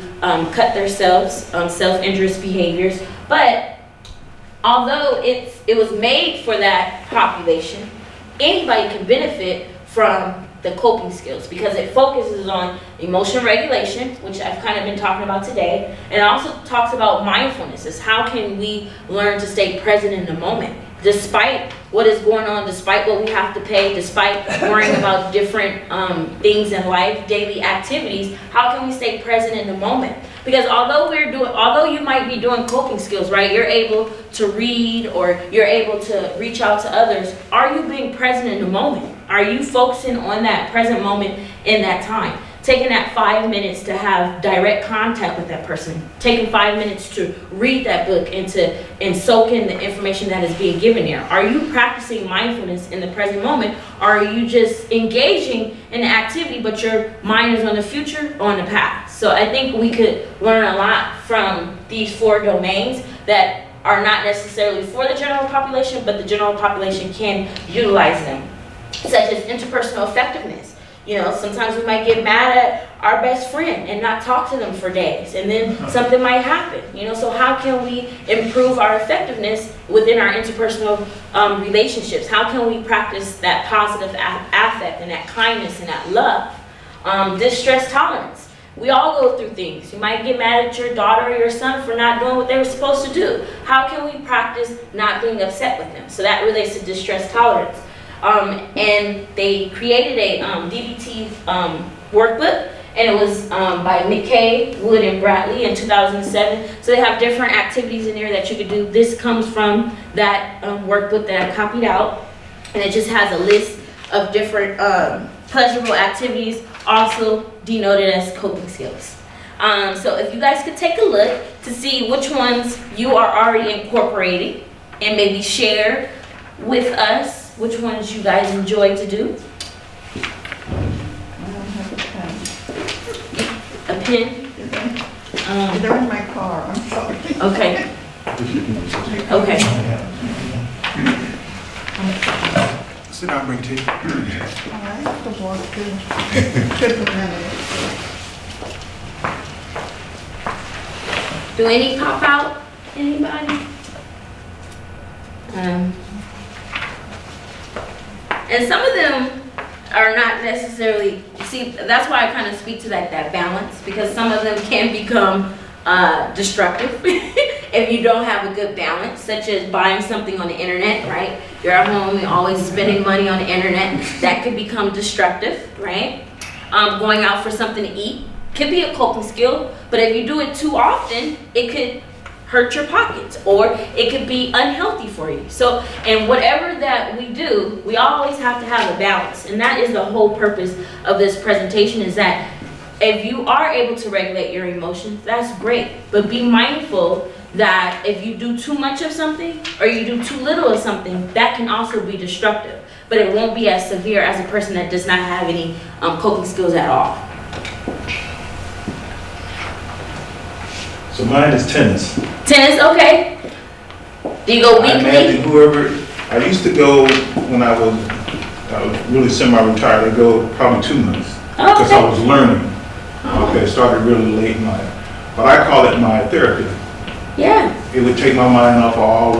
cut themselves, self-injurious behaviors. But although it was made for that population, anybody can benefit from the coping skills because it focuses on emotion regulation, which I've kind of been talking about today, and it also talks about mindfulness. Is how can we learn to stay present in the moment despite what is going on, despite what we have to pay, despite worrying about different things in life, daily activities. How can we stay present in the moment? Because although you might be doing coping skills, right? You're able to read or you're able to reach out to others. Are you being present in the moment? Are you focusing on that present moment in that time? Taking that 5 minutes to have direct contact with that person. Taking 5 minutes to read that book and soak in the information that is being given there. Are you practicing mindfulness in the present moment? Or are you just engaging in the activity, but your mind is on the future, on the past? So I think we could learn a lot from these 4 domains that are not necessarily for the general population, but the general population can utilize them, such as interpersonal effectiveness. You know, sometimes we might get mad at our best friend and not talk to them for days, and then something might happen. You know, so how can we improve our effectiveness within our interpersonal relationships? How can we practice that positive affect and that kindness and that love? Distress tolerance. We all go through things. You might get mad at your daughter or your son for not doing what they were supposed to do. How can we practice not being upset with them? So that relates to distress tolerance. And they created a DBT workbook, and it was by McKay, Wood, and Bradley in 2007. So they have different activities in there that you could do. This comes from that workbook that I copied out, and it just has a list of different pleasurable activities, also denoted as coping skills. So if you guys could take a look to see which ones you are already incorporating and maybe share with us which ones you guys enjoy to do. I don't have a pen. A pen? They're in my car, I'm sorry. Okay. Okay. Sit down, bring tea. I have to walk too. Just a minute. Do any pop out? Anybody? And some of them are not necessarily, see, that's why I kind of speak to that balance, because some of them can become destructive if you don't have a good balance, such as buying something on the internet, right? You're at home, you're always spending money on the internet. That could become destructive, right? Going out for something to eat could be a coping skill, but if you do it too often, it could hurt your pockets, or it could be unhealthy for you. So, and whatever that we do, we always have to have a balance. And that is the whole purpose of this presentation, is that if you are able to regulate your emotions, that's great. But be mindful that if you do too much of something, or you do too little of something, that can also be destructive. But it won't be as severe as a person that does not have any coping skills at all. So mine is tennis. Tennis, okay. Do you go I imagine weekly? whoever, I used to go when I was really semi-retired, I go probably 2 months. Because I was learning. Okay, started really late in life. But I call it my therapy. Yeah. It would take my mind off of all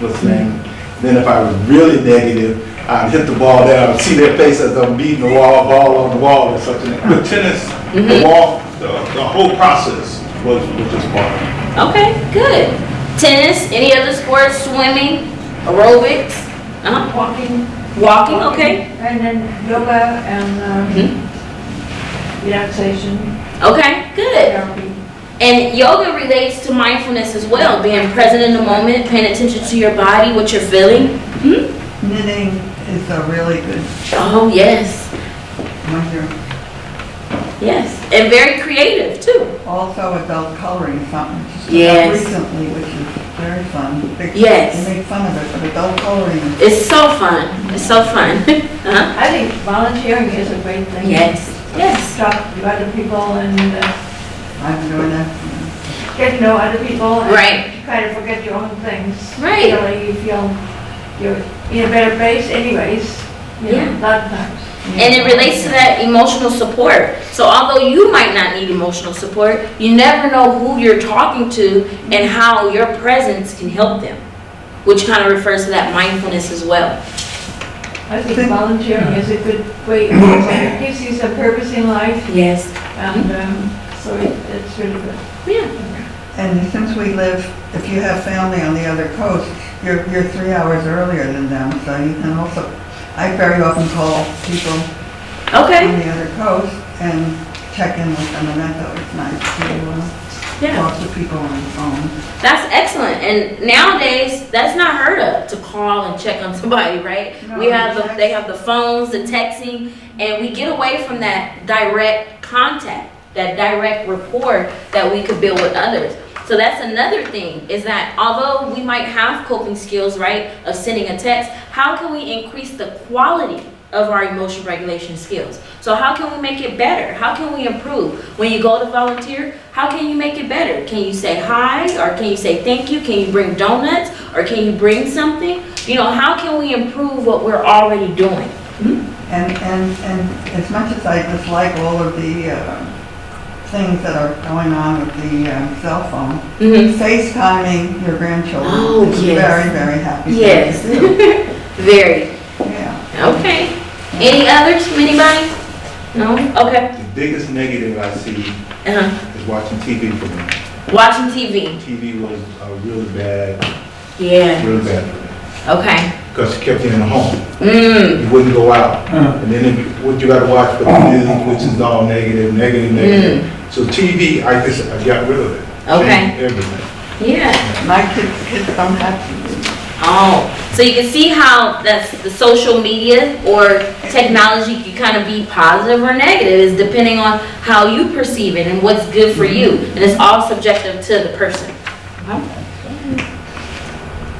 the things. Then if I was really negative, I'd hit the ball there, I would see their face as I'm beating the ball on the wall or something. With tennis, the whole process was just fun. Okay, good. Tennis, any other sports, swimming, aerobics? Walking, okay. And then yoga and relaxation Okay, good. therapy. And yoga relates to mindfulness as well, being present in the moment, paying attention to your body, what you're feeling. Knitting is a really good Oh, yes. when you're Yes. And very creative, too. also adult coloring something. Just Yes. Recently, which is very fun. Yes. They make fun of it, but adult coloring is It's so fun. It's so fun. Uh-huh. I think volunteering is a great thing. Yes. Yes. Talk to other people and I'm doing that. get to know other people. And Right. you kind of forget your own things. Right. Really, you feel you're in a better place anyways, you know, Yeah. a lot of times. And it relates to that emotional support. So although you might not need emotional support, you never know who you're talking to and how your presence can help them, which kind of refers to that mindfulness as well. I think volunteering is a good way, it gives you some purpose in life, Yes. and so it's really good. Yeah. And since we live, if you have family on the other coast, you're 3 hours earlier than them, so you can also, I very often call people Okay. on the other coast and check in with them, and that's always nice to Yeah. talk to people on the phone. That's excellent. And nowadays, that's not heard of, to call and check on somebody, right? No, They have the phones, the texting, and we get away from that direct contact, that direct rapport that we could build with others. So that's another thing, is that although we might have coping skills, right, of sending a text, how can we increase the quality of our emotion regulation skills? So how can we make it better? How can we improve? When you go to volunteer, how can you make it better? Can you say hi, or can you say thank you? Can you bring donuts, or can you bring something? You know, how can we improve what we're already doing? And as much as I dislike all of the things that are going on with the cell phone, FaceTiming your grandchildren Oh, is a yes. very, very happy Yes. thing to do. Very. Yeah. Okay. Any others from anybody? No? Okay. The biggest negative I see Uh-huh. is watching TV for me. Watching TV. TV was really bad Yeah. for me. Okay. Because it kept you in the home. Mm. You wouldn't go out. And then what you gotta watch for the music, which is all negative. So TV, I got rid of it. Okay. Changed everything. Yeah. My kids don't have to. Oh, so you can see how that's the social media or technology can kind of be positive or negative. It's depending on how you perceive it and what's good for you. And it's all subjective to the person.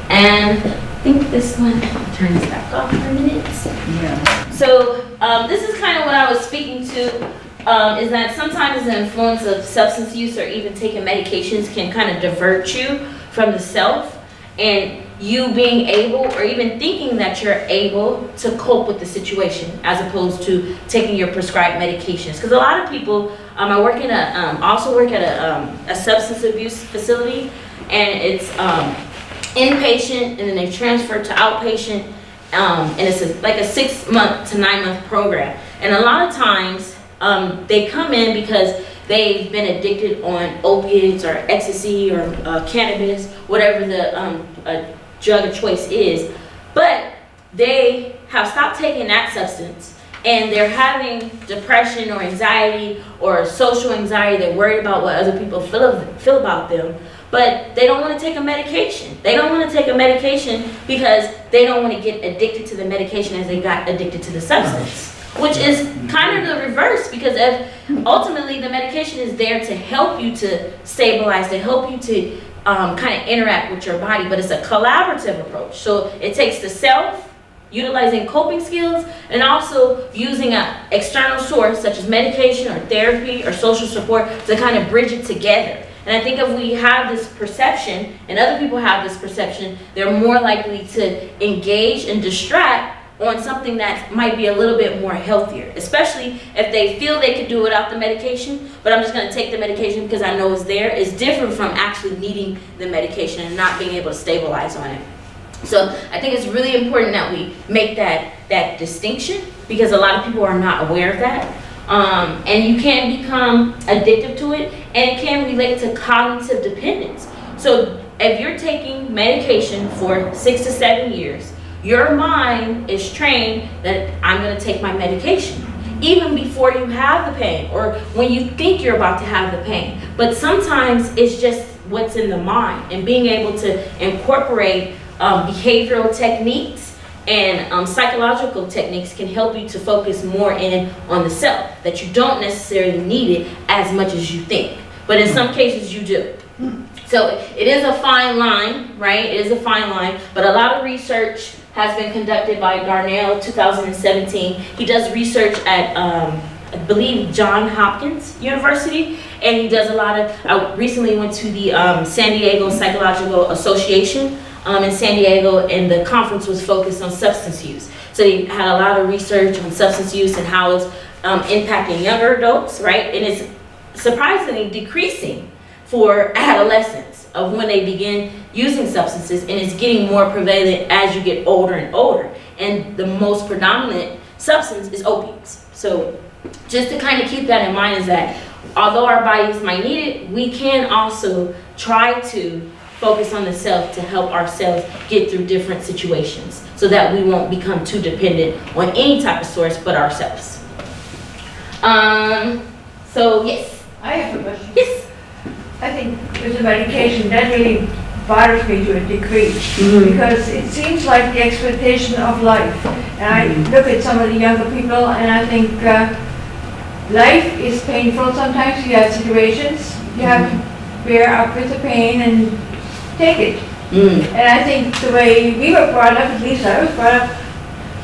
And I think this one, I'll turn this back off for a minute. So this is kind of what I was speaking to, is that sometimes the influence of substance use or even taking medications can kind of divert you from the self and you being able or even thinking that you're able to cope with the situation as opposed to taking your prescribed medications. Because a lot of people, I work in also work at a substance abuse facility, and it's inpatient and then they transfer to outpatient, and it's like a 6 month to 9 month program. And a lot of times they come in because they've been addicted on opiates or ecstasy or cannabis, whatever the drug of choice is, but they have stopped taking that substance and they're having depression or anxiety or social anxiety. They're worried about what other people feel about them, but they don't want to take a medication. They don't want to take a medication because they don't want to get addicted to the medication as they got addicted to the substance, which is kind of the reverse, because if ultimately the medication is there to help you to stabilize, to help you to kind of interact with your body, but it's a collaborative approach. So it takes the self, utilizing coping skills, and also using an external source such as medication or therapy or social support to kind of bridge it together. And I think if we have this perception and other people have this perception, they're more likely to engage and distract on something that might be a little bit more healthier, especially if they feel they could do it without the medication, but I'm just going to take the medication because I know it's there. It's different from actually needing the medication and not being able to stabilize on it. So I think it's really important that we make that distinction, because a lot of people are not aware of that. And you can become addictive to it, and it can relate to cognitive dependence. So if you're taking medication for 6 to 7 years, your mind is trained that I'm going to take my medication even before you have the pain or when you think you're about to have the pain. But sometimes it's just what's in the mind, and being able to incorporate behavioral techniques and psychological techniques can help you to focus more in on the self, that you don't necessarily need it as much as you think, but in some cases you do. So it is a fine line, right? It is a fine line, but a lot of research has been conducted by Garnell, 2017. He does research at, I believe, Johns Hopkins University, and he does a lot of, I recently went to the San Diego Psychological Association in San Diego, and the conference was focused on substance use. So he had a lot of research on substance use and how it's impacting younger adults, right? And it's surprisingly decreasing for adolescents of when they begin using substances, and it's getting more prevalent as you get older and older. And the most predominant substance is opiates. So just to kind of keep that in mind is that although our bodies might need it, we can also try to focus on the self to help ourselves get through different situations so that we won't become too dependent on any type of source but ourselves. So yes. I have a question. Yes. I think with the medication, that really bothers me to a degree, because it seems like the expectation of life. And I look at some of the younger people, and I think life is painful sometimes. You have situations, you have to bear up with the pain and take it. And I think the way we were brought up, at least I was brought up,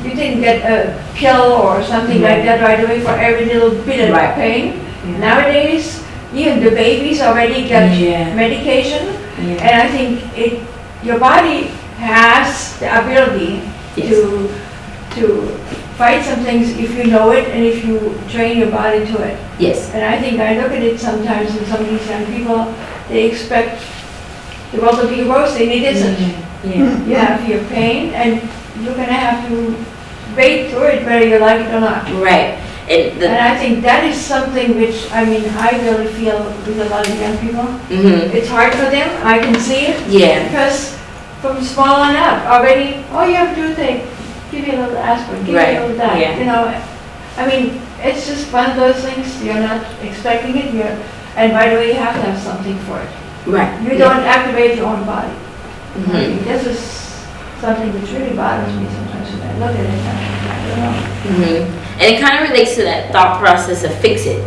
you didn't get a pill or something like that right away for every little bit of pain. Nowadays, even the babies already get medication, and I think your body has the ability to fight some things if you know it and if you train your body to it. Yes. And I think I look at it sometimes in some of these young people, they expect the world to be rosy, and it isn't. You have your pain, and you're going to have to wade through it whether you like it or not. Right. And I think that is something which, I mean, I really feel with a lot of young people. It's hard for them, I can see it. Because from small on up, already, all you have to do is give you a little aspirin, give you a little that. You know, I mean, it's just one of those things, you're not expecting it, and by the way, you have to have something for it. Right. You don't activate your own body. I mean, this is something that really bothers me sometimes when I look at it. I don't know. And it kind of relates to that thought process of fix it,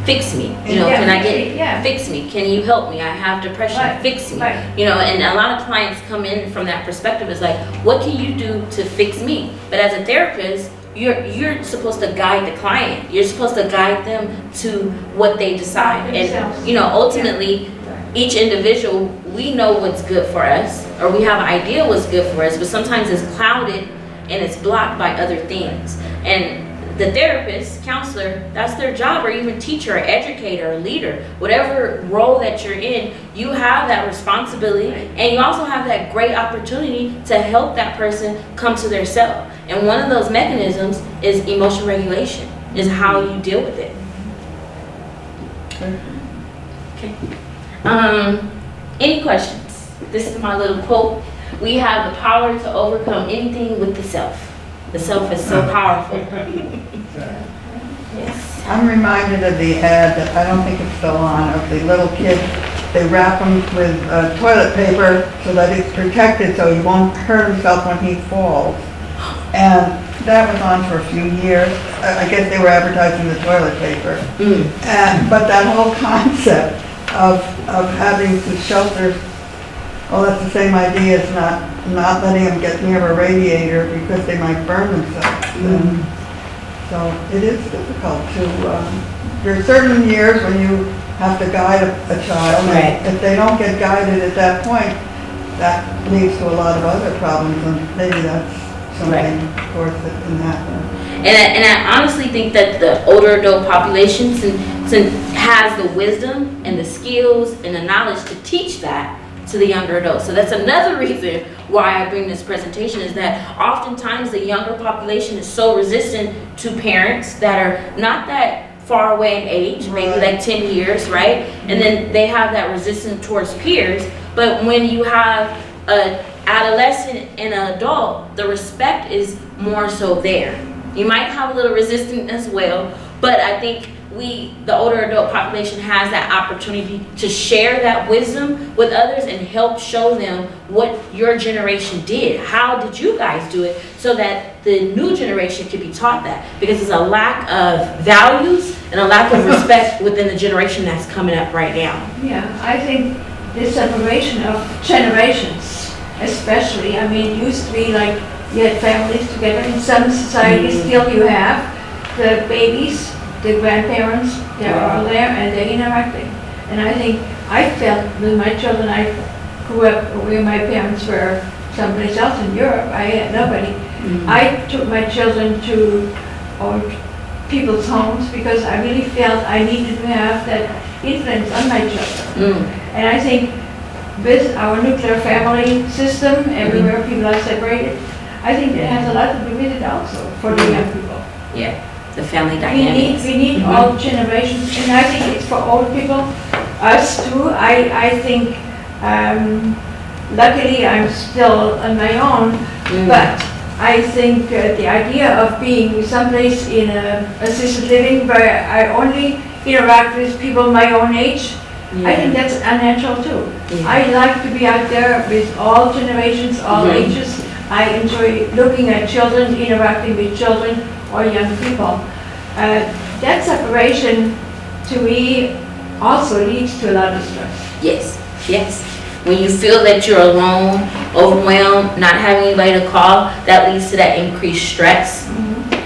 fix me, Yeah, can I get, yeah. fix me, can you help me, I have depression, Right, fix me. right. And a lot of clients come in from that perspective, it's like, what can you do to fix me? But as a therapist, you're supposed to guide the client, you're supposed to guide them to what they decide. Themselves. And, ultimately, each individual, we know what's good for us, or we have an idea what's good for us, but sometimes it's clouded and it's blocked by other things. And the therapist, counselor, that's their job, or even teacher, or educator, or leader, whatever role that you're in, you have that responsibility, and you also have that great opportunity to help that person come to their self. And one of those mechanisms is emotional regulation, is how you deal with it. Okay. Any questions? This is my little quote. We have the power to overcome anything with the self. The self is so powerful. Yes. I'm reminded of the ad, that I don't think it's still on, of the little kid. They wrap him with toilet paper so that he's protected so he won't hurt himself when he falls. And that was on for a few years. I guess they were advertising the toilet paper. But that whole concept of having to shelter, well, that's the same idea as not letting them get near a radiator because they might burn themselves. And so it is difficult to, there are certain years when you have to guide a child. Right. And if they don't get guided at that point, that leads to a lot of other problems, and maybe that's something, Right. of course, that can happen. And I honestly think that the older adult population has the wisdom and the skills and the knowledge to teach that to the younger adults. So that's another reason why I bring this presentation, is that oftentimes the younger population is so resistant to parents that are not that far away in age, maybe Right. like 10 years, right? And then they have that resistance towards peers. But when you have an adolescent and an adult, the respect is more so there. You might have a little resistance as well, but I think the older adult population has that opportunity to share that wisdom with others and help show them what your generation did. How did you guys do it, so that the new generation can be taught that? Because there's a lack of values and a lack of respect within the generation that's coming up right now. Yeah, I think this separation of generations, especially, I mean, it used to be like you had families together. In some societies still you have the babies, the grandparents, they're all there and they're interacting. And I think I felt with my children, I grew up where my parents were someplace else in Europe. I had nobody. I took my children to old people's homes because I really felt I needed to have that influence on my children. And I think with our nuclear family system, everywhere people are separated, I think it has a lot to do with it also for the young people. Yeah, the family We dynamics. need all generations, and I think it's for old people, us too. I think, luckily I'm still on my own, but I think the idea of being someplace in a assisted living where I only interact with people my own age, I think that's unnatural too. Yeah. I like to be out there with all generations, all ages. I enjoy looking at children, interacting with children or young people. That separation, to me, also leads to a lot of stress. Yes, yes. When you feel that you're alone, overwhelmed, not having anybody to call, that leads to that increased stress.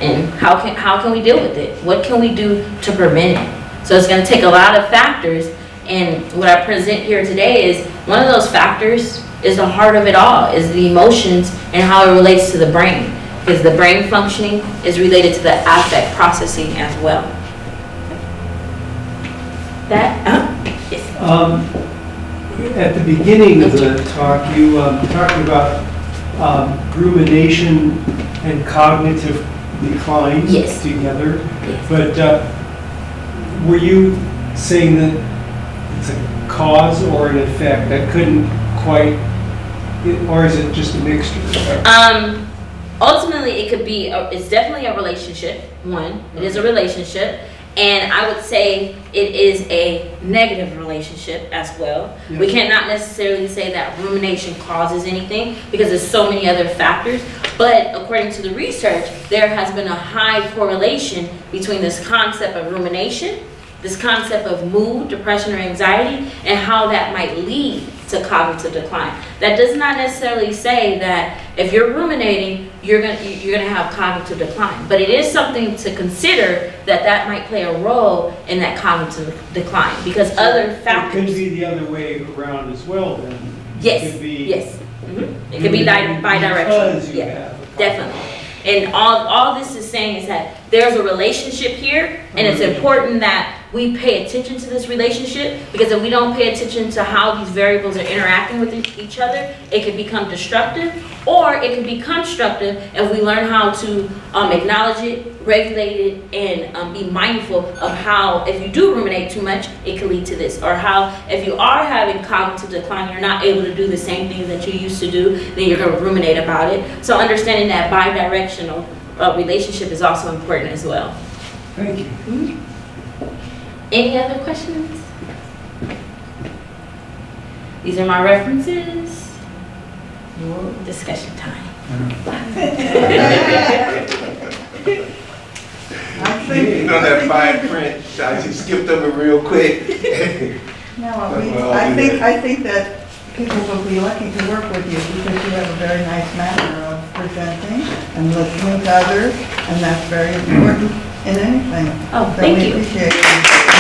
And how can we deal with it? What can we do to prevent it? So it's going to take a lot of factors. And what I present here today is one of those factors is the heart of it all, is the emotions and how it relates to the brain. Because the brain functioning is related to the affect processing as well. Yes. At the beginning of the talk, you talked about rumination and cognitive decline Yes. together. Yes. But were you saying that it's a cause or an effect? I couldn't quite, or is it just a mixture? Ultimately, it could be, it's definitely a relationship, one. It is a relationship. And I would say it is a negative relationship as well. We Yeah. cannot necessarily say that rumination causes anything because there's so many other factors. But according to the research, there has been a high correlation between this concept of rumination, this concept of mood, depression, or anxiety, and how that might lead to cognitive decline. That does not necessarily say that if you're ruminating, you're gonna have cognitive decline. But it is something to consider that might play a role in that cognitive decline because other It could factors. be the other way around as well then. Yes, It could be yes. It could be ruminating bidirectional. because you Yeah, have a cognitive- definitely. And all this is saying is that there's a relationship here, and it's important that we pay attention to this relationship, because if we don't pay attention to how these variables are interacting with each other, it could become destructive, or it could be constructive if we learn how to acknowledge it, regulate it, and be mindful of how, if you do ruminate too much, it can lead to this, or how if you are having cognitive decline, you're not able to do the same things that you used to do, then you're going to ruminate about it. So understanding that bi-directional relationship is also important as well. Thank you. Any other questions? These are my references. Discussion time. I think. You know that fine print, I just skipped over real quick. No, Well, I think that people will be lucky to work with you because you have a very nice manner of presenting and listening to others, and that's very important in anything. Oh, So thank we you. appreciate you.